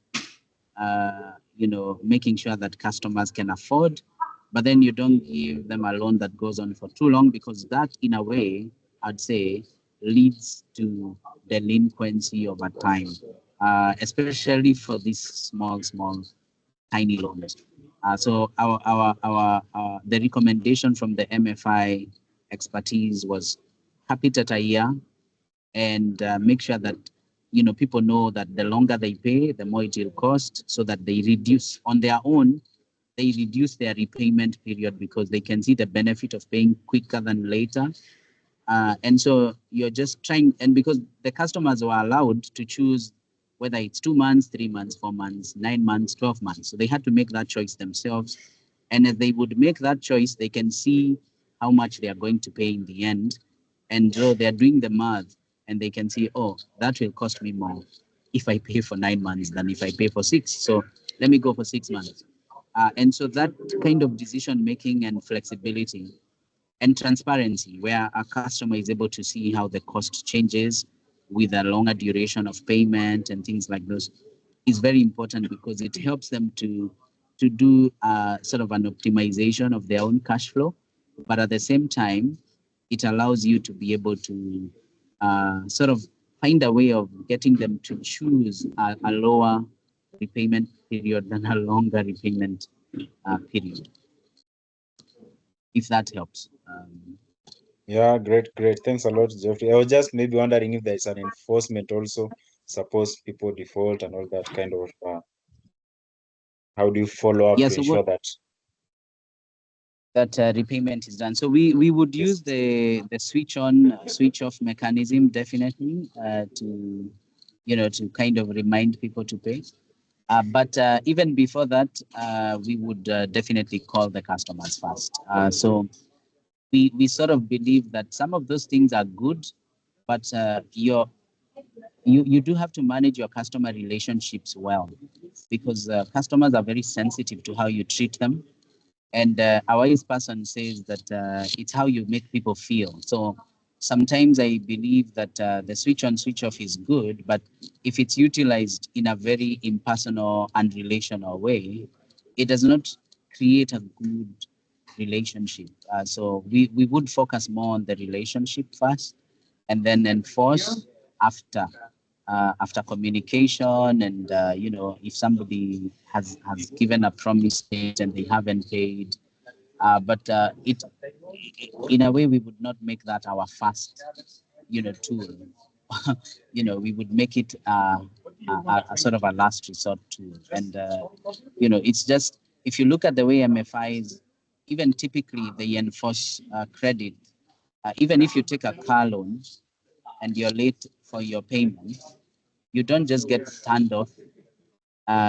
making sure that customers can afford, but then you don't give them a loan that goes on for too long, because that, in a way, I'd say, leads to delinquency over time, especially for these small, tiny loans. So the recommendation from the MFI expertise was cap it at a year, and make sure that people know that the longer they pay, the more it will cost, so that they reduce on their own. They reduce their repayment period because they can see the benefit of paying quicker than later. And so you're just trying, and because the customers were allowed to choose whether it's 2 months, 3 months, 4 months, 9 months, 12 months. So they had to make that choice themselves. And as they would make that choice, they can see how much they are going to pay in the end. And so they're doing the math, and they can see, oh, that will cost me more if I pay for 9 months than if I pay for 6. So let me go for 6 months. And so that kind of decision making and flexibility, and transparency, where a customer is able to see how the cost changes with a longer duration of payment and things like those, is very important because it helps them to do sort of an optimization of their own cash flow, but at the same time, it allows you to be able to sort of find a way of getting them to choose a lower repayment period than a longer repayment period, if that helps. Yeah, great. Thanks a lot, Geoffrey. I was just maybe wondering if there's an enforcement also. Suppose people default and all that kind of. How do you follow up to ensure that repayment is done? So we would use the switch on, switch off mechanism definitely to to kind of remind people to pay. But even before that, we would definitely call the customers first. So we sort of believe that some of those things are good, but you do have to manage your customer relationships well, because customers are very sensitive to how you treat them. And our wise person says that it's how you make people feel. So sometimes I believe that the switch on, switch off is good, but if it's utilized in a very impersonal and relational way, it does not create a good relationship. So we would focus more on the relationship first, and then enforce after. After communication, and if somebody has given a promise date and they haven't paid, but it in a way we would not make that our first tool. We would make it a sort of a last resort tool. And it's just, if you look at the way MFIs, even typically they enforce credit. Even if you take a car loan and you're late for your payment, you don't just get turned off.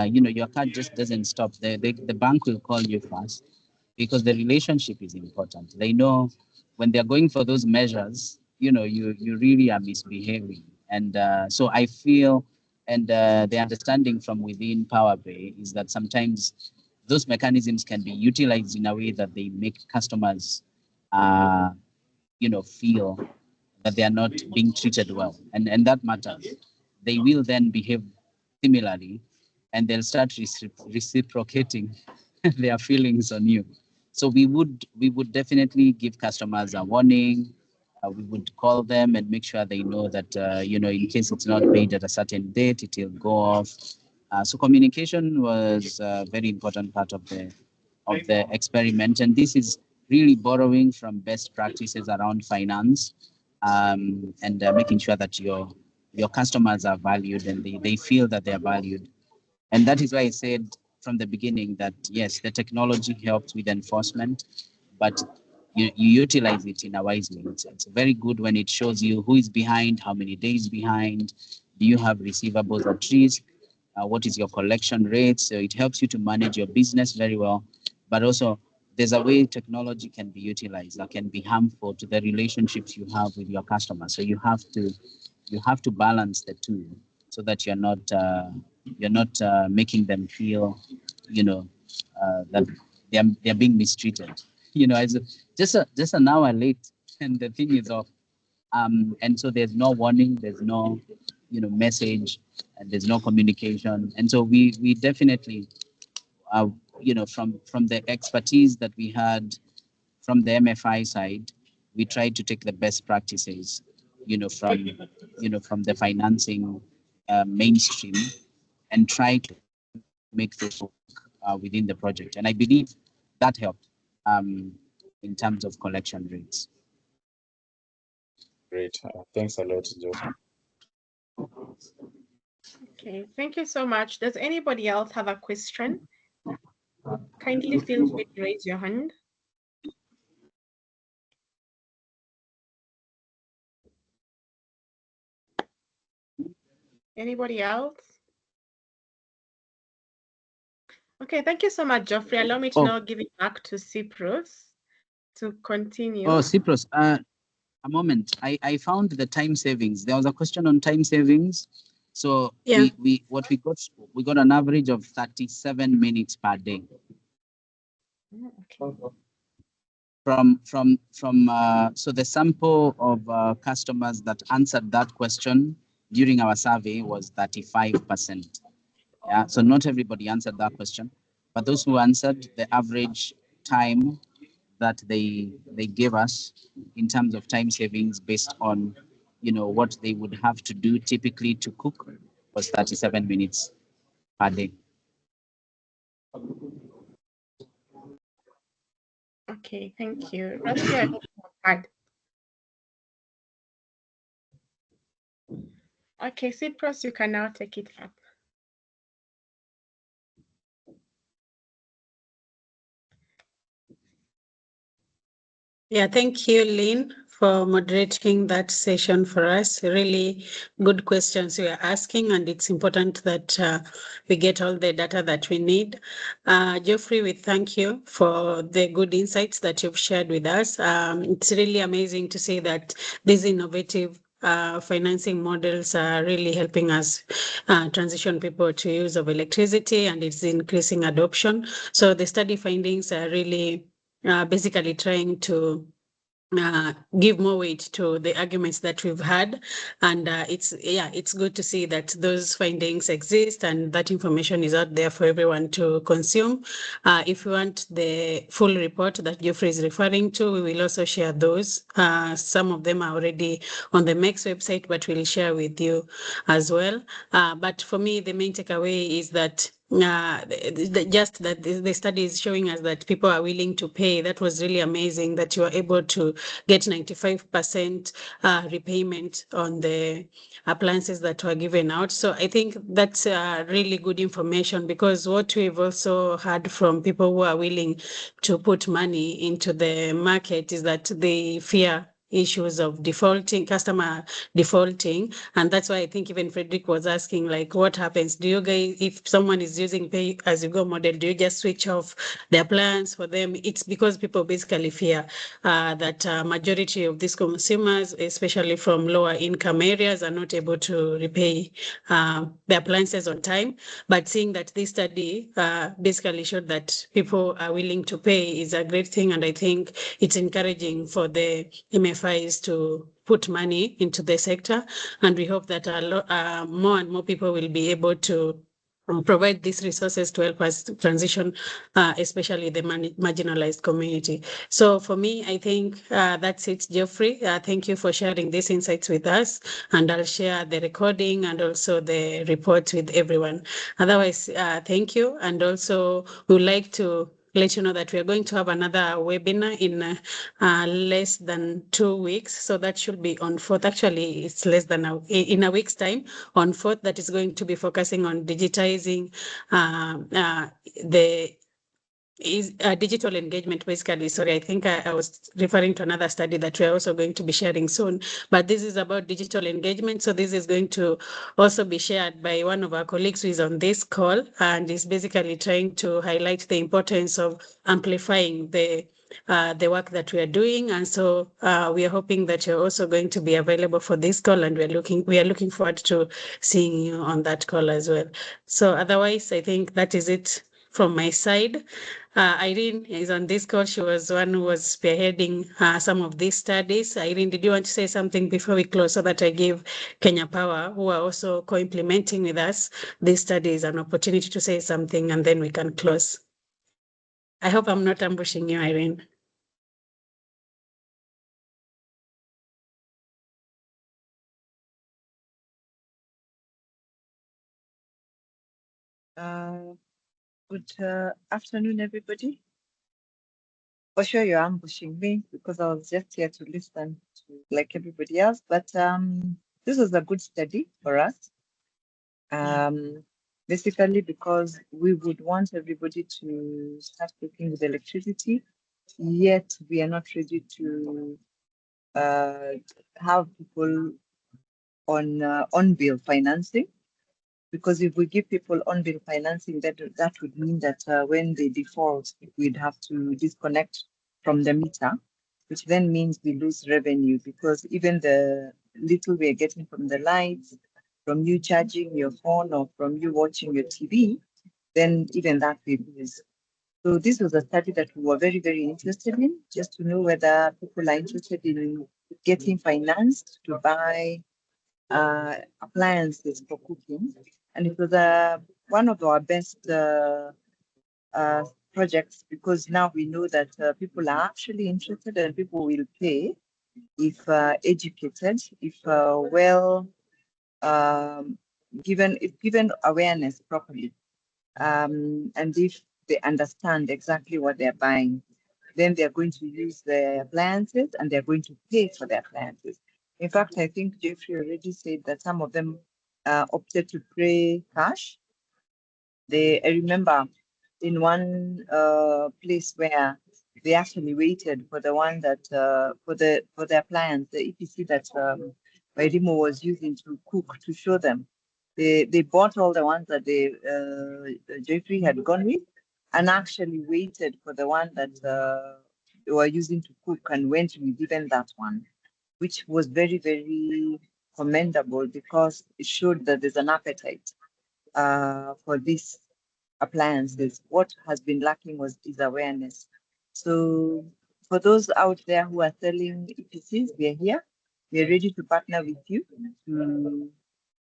Your card just doesn't stop. The bank will call you first, because the relationship is important. They know when they're going for those measures, you really are misbehaving. And so I feel, and the understanding from within PowerPay is that sometimes those mechanisms can be utilized in a way that they make customers, feel that they are not being treated well, and that matters. They will then behave similarly, and they'll start reciprocating their feelings on you. So we would definitely give customers a warning. We would call them and make sure they know that in case it's not paid at a certain date, it will go off. So communication was a very important part of the experiment, and this is really borrowing from best practices around finance, and making sure that your customers are valued and they feel that they are valued. And that is why I said from the beginning that yes, the technology helps with enforcement, but you utilize it in a wise way. It's very good when it shows you who is behind, how many days behind, do you have receivables at risk, what is your collection rate. So it helps you to manage your business very well. But also, there's a way technology can be utilized that can be harmful to the relationships you have with your customers. So you have to balance the two, so that you're not making them feel, that they're being mistreated. As just an hour late, and the thing is off. And so there's no warning, there's no message, and there's no communication. And so we definitely, from the expertise that we had from the MFI side, we tried to take the best practices, from the financing mainstream, and try to make this work within the project. And I believe that helped in terms of collection rates. Great. Thanks a lot, Geoffrey. Okay, thank you so much. Does anybody else have a question? Kindly feel free to raise your hand. Anybody else? Okay, thank you so much, Geoffrey. Allow me to now give it back to Cyprus to continue. Oh, Cyprus, a moment. I found the time savings. There was a question on time savings. So Yeah. we got an average of 37 minutes per day. Okay. So the sample of customers that answered that question during our survey was 35%. Yeah, so not everybody answered that question, but those who answered, the average time that they gave us in terms of time savings based on, you know, what they would have to do typically to cook was 37 minutes per day. Okay, thank you. Rosie, I hope you have had. Okay, Cyprus, you can now take it up. Yeah, thank you, Lynn, for moderating that session for us. Really good questions you are asking, and it's important that we get all the data that we need. Geoffrey, we thank you for the good insights that you've shared with us. It's really amazing to see that these innovative financing models are really helping us transition people to use of electricity, and it's increasing adoption. So the study findings are really basically trying to give more weight to the arguments that we've had, and it's good to see that those findings exist and that information is out there for everyone to consume. If you want the full report that Geoffrey is referring to, we will also share those. Some of them are already on the MECS website, but we'll share with you as well. But for me, the main takeaway is that just that the study is showing us that people are willing to pay. That was really amazing that you are able to get 95% repayment on the appliances that were given out. So I think that's really good information, because what we've also heard from people who are willing to put money into the market is that they fear issues of defaulting, customer defaulting. And that's why I think even Frederick was asking, like, what happens? Do you guys, if someone is using pay as you go model, do you just switch off the appliance for them? It's because people basically fear that majority of these consumers, especially from lower income areas, are not able to repay the appliances on time. But seeing that this study basically showed that people are willing to pay is a great thing. And I think it's encouraging for the MFIs to put money into the sector. And we hope that more and more people will be able to provide these resources to help us transition, especially the marginalized community. So for me, I think that's it, Geoffrey. Thank you for sharing these insights with us, and I'll share the recording and also the report with everyone. Otherwise, thank you. And also, we would like to let you know that we are going to have another webinar in less than 2 weeks. So that should be on 4th. Actually, it's less than in a week's time, on 4th, that is going to be focusing on digitizing the digital engagement, basically. Sorry, I think I was referring to another study that we're also going to be sharing soon, but this is about digital engagement. So this is going to also be shared by one of our colleagues who is on this call, and is basically trying to highlight the importance of amplifying the work that we are doing. And so we are hoping that you're also going to be available for this call, and we are looking forward to seeing you on that call as well. So otherwise, I think that is it from my side. Irene is on this call. She was one who was spearheading some of these studies. Irene, did you want to say something before we close, so that I give Kenya Power, who are also co-implementing with us these studies, an opportunity to say something, and then we can close? I hope I'm not ambushing you, Irene. Good afternoon, everybody. For sure, you're ambushing me because I was just here to listen to like everybody else. But this was a good study for us. Basically, because we would want everybody to start cooking with electricity, yet we are not ready to have people on bill financing. Because if we give people on-bill financing, that would mean that when they default, we'd have to disconnect from the meter, which then means we lose revenue, because even the little we're getting from the lights, from you charging your phone, or from you watching your TV, then even that we lose. So this was a study that we were very, very interested in, just to know whether people are interested in getting financed to buy appliances for cooking. And it was one of our best projects, because now we know that people are actually interested and people will pay if educated, if well given awareness properly, and if they understand exactly what they're buying, then they're going to use their appliances and they're going to pay for their appliances. In fact, I think Geoffrey already said that some of them opted to pay cash. I remember in one place where they actually waited for the one that for the appliance, the EPC that Wairimo was using to cook, to show them. They bought all the ones that Geoffrey had gone with, and actually waited for the one that they were using to cook, and went with even that one, which was very, very commendable, because it showed that there's an appetite for these appliances. What has been lacking is awareness. So for those out there who are selling EPCs, we are here. We are ready to partner with you to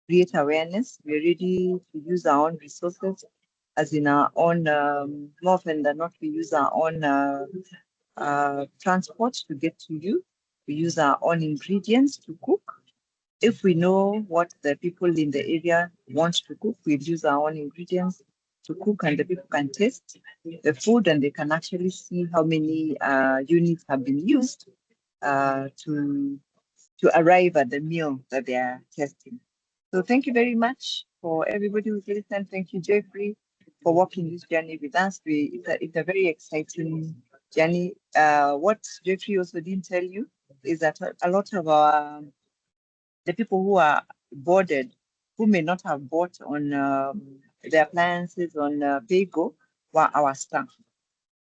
create awareness. We are ready to use our own resources, as in our own, more often than not, we use our own transport to get to you. We use our own ingredients to cook. If we know what the people in the area want to cook, we'll use our own ingredients to cook, and the people can taste the food, and they can actually see how many units have been used to arrive at the meal that they are testing. So thank you very much for everybody who's listened. Thank you, Geoffrey, for walking this journey with us. It's a very exciting journey. What Geoffrey also didn't tell you is that a lot of the people who are boarded, who may not have bought on the appliances on Paygo, were our staff.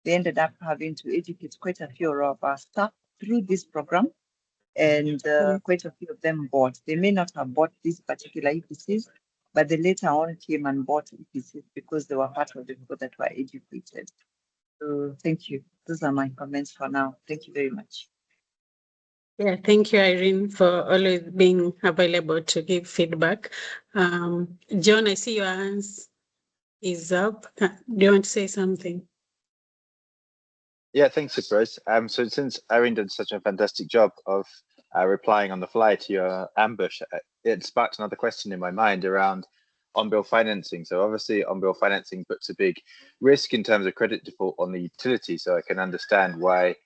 They ended up having to educate quite a few of our staff through this program, and quite a few of them bought. They may not have bought these particular EPCs, but they later on came and bought EPCs because they were part of the people that were educated. So thank you. Those are my comments for now. Thank you very much. Yeah, thank you, Irene, for always being available to give feedback. John, I see your hand is up. Do you want to say something? Yeah, thanks, Rose. So since Irene did such a fantastic job of replying on the fly to your ambush, it sparked another question in my mind around on-bill financing. So obviously on-bill financing puts a big risk in terms of credit default on the utility. So I can understand why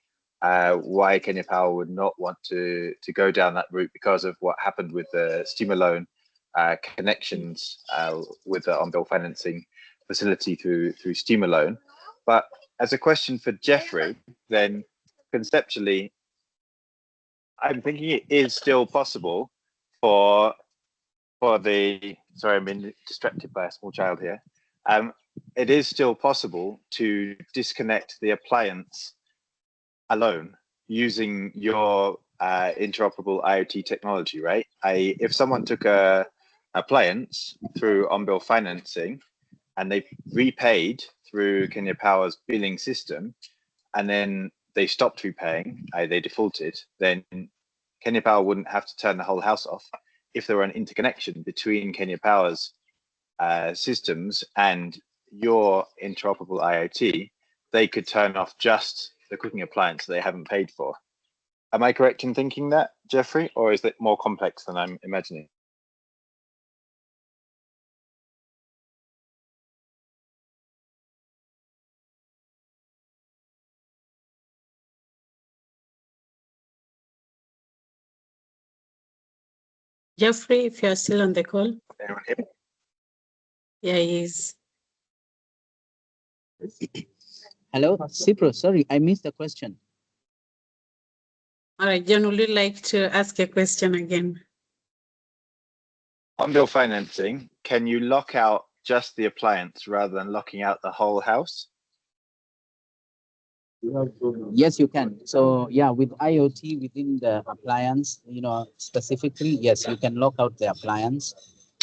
Kenya Power would not want to go down that route because of what happened with the Stimulation connections with the on-bill financing facility through Stimulation. But as a question for Geoffrey, then conceptually, I'm thinking it is still possible for the, sorry, I'm being distracted by a small child here. It is still possible to disconnect the appliance alone using your interoperable IoT technology, right? If someone took a appliance through on-bill financing and they repaid through Kenya Power's billing system, and then they stopped repaying, they defaulted, then Kenya Power wouldn't have to turn the whole house off. If there were an interconnection between Kenya Power's systems and your interoperable IoT, they could turn off just the cooking appliance they haven't paid for. Am I correct in thinking that, Geoffrey, or is it more complex than I'm imagining? Geoffrey, if you're still on the call. Anyone hear me? Yeah, he is. Hello, Cipro, sorry, I missed the question. All right, John, would you like to ask a question again? On-bill financing, can you lock out just the appliance rather than locking out the whole house? Yes, you can. So yeah, with IoT within the appliance, specifically, yes, you can lock out the appliance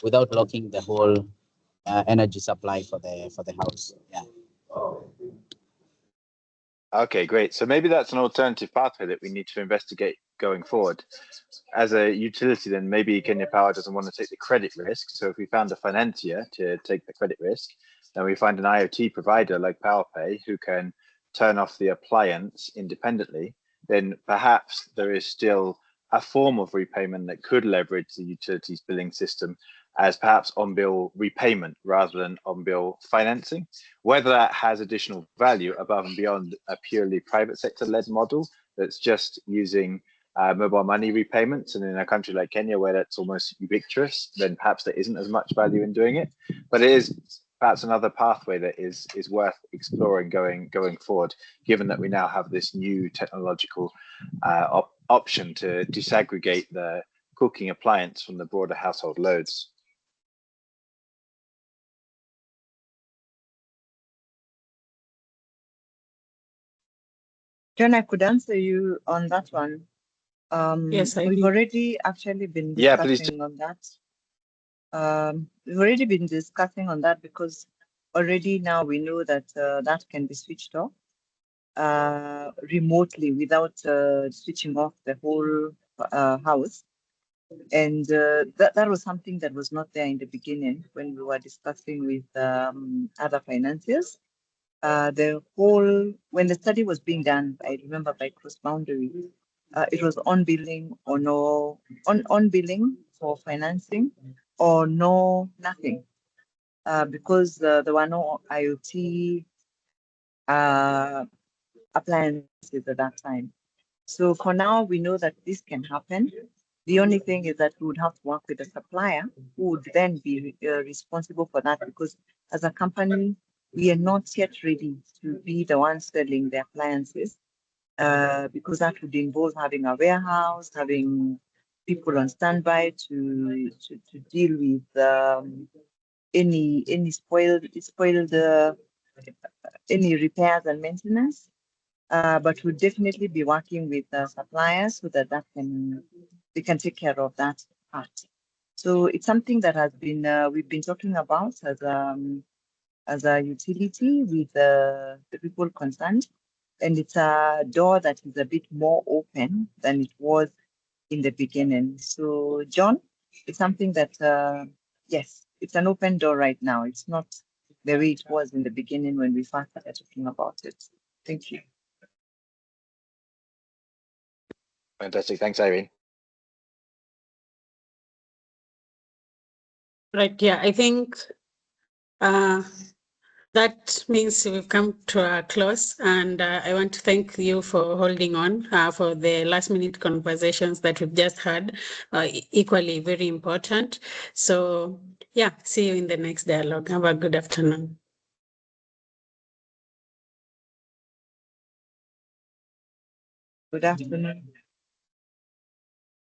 without locking the whole energy supply for the house. Yeah. Okay, great. So maybe that's an alternative pathway that we need to investigate going forward. As a utility, then maybe Kenya Power doesn't want to take the credit risk. So if we found a financier to take the credit risk, then we find an IoT provider like PowerPay who can turn off the appliance independently, then perhaps there is still a form of repayment that could leverage the utilities billing system as perhaps on-bill repayment rather than on-bill financing. Whether that has additional value above and beyond a purely private sector-led model that's just using mobile money repayments, and in a country like Kenya where that's almost ubiquitous, then perhaps there isn't as much value in doing it. But it is perhaps another pathway that is worth exploring going forward, given that we now have this new technological option to disaggregate the cooking appliance from the broader household loads. John, I could answer you on that one. Yes, we've already actually been discussing on that. We've already been discussing on that because already now we know that that can be switched off remotely without switching off the whole house. And that was something that was not there in the beginning when we were discussing with other financiers. When the study was being done, I remember by cross boundary, it was on billing or no, on billing for financing or no, nothing. Because there were no IoT appliances at that time. So for now, we know that this can happen. The only thing is that we would have to work with a supplier who would then be responsible for that, because as a company, we are not yet ready to be the ones selling the appliances, because that would involve having a warehouse, having people on standby to deal with any spoiled any repairs and maintenance. But we'll definitely be working with suppliers so that they can take care of that part. So it's something that has been we've been talking about as a utility with the people concerned, and it's a door that is a bit more open than it was in the beginning. So John, it's something that yes, it's an open door right now. It's not the way it was in the beginning when we first started talking about it. Thank you. Fantastic. Thanks, Irene. Right. Yeah, I think that means we've come to a close, and I want to thank you for holding on for the last minute conversations that we've just had, equally very important. So yeah, see you in the next dialogue. Have a good afternoon. Good afternoon.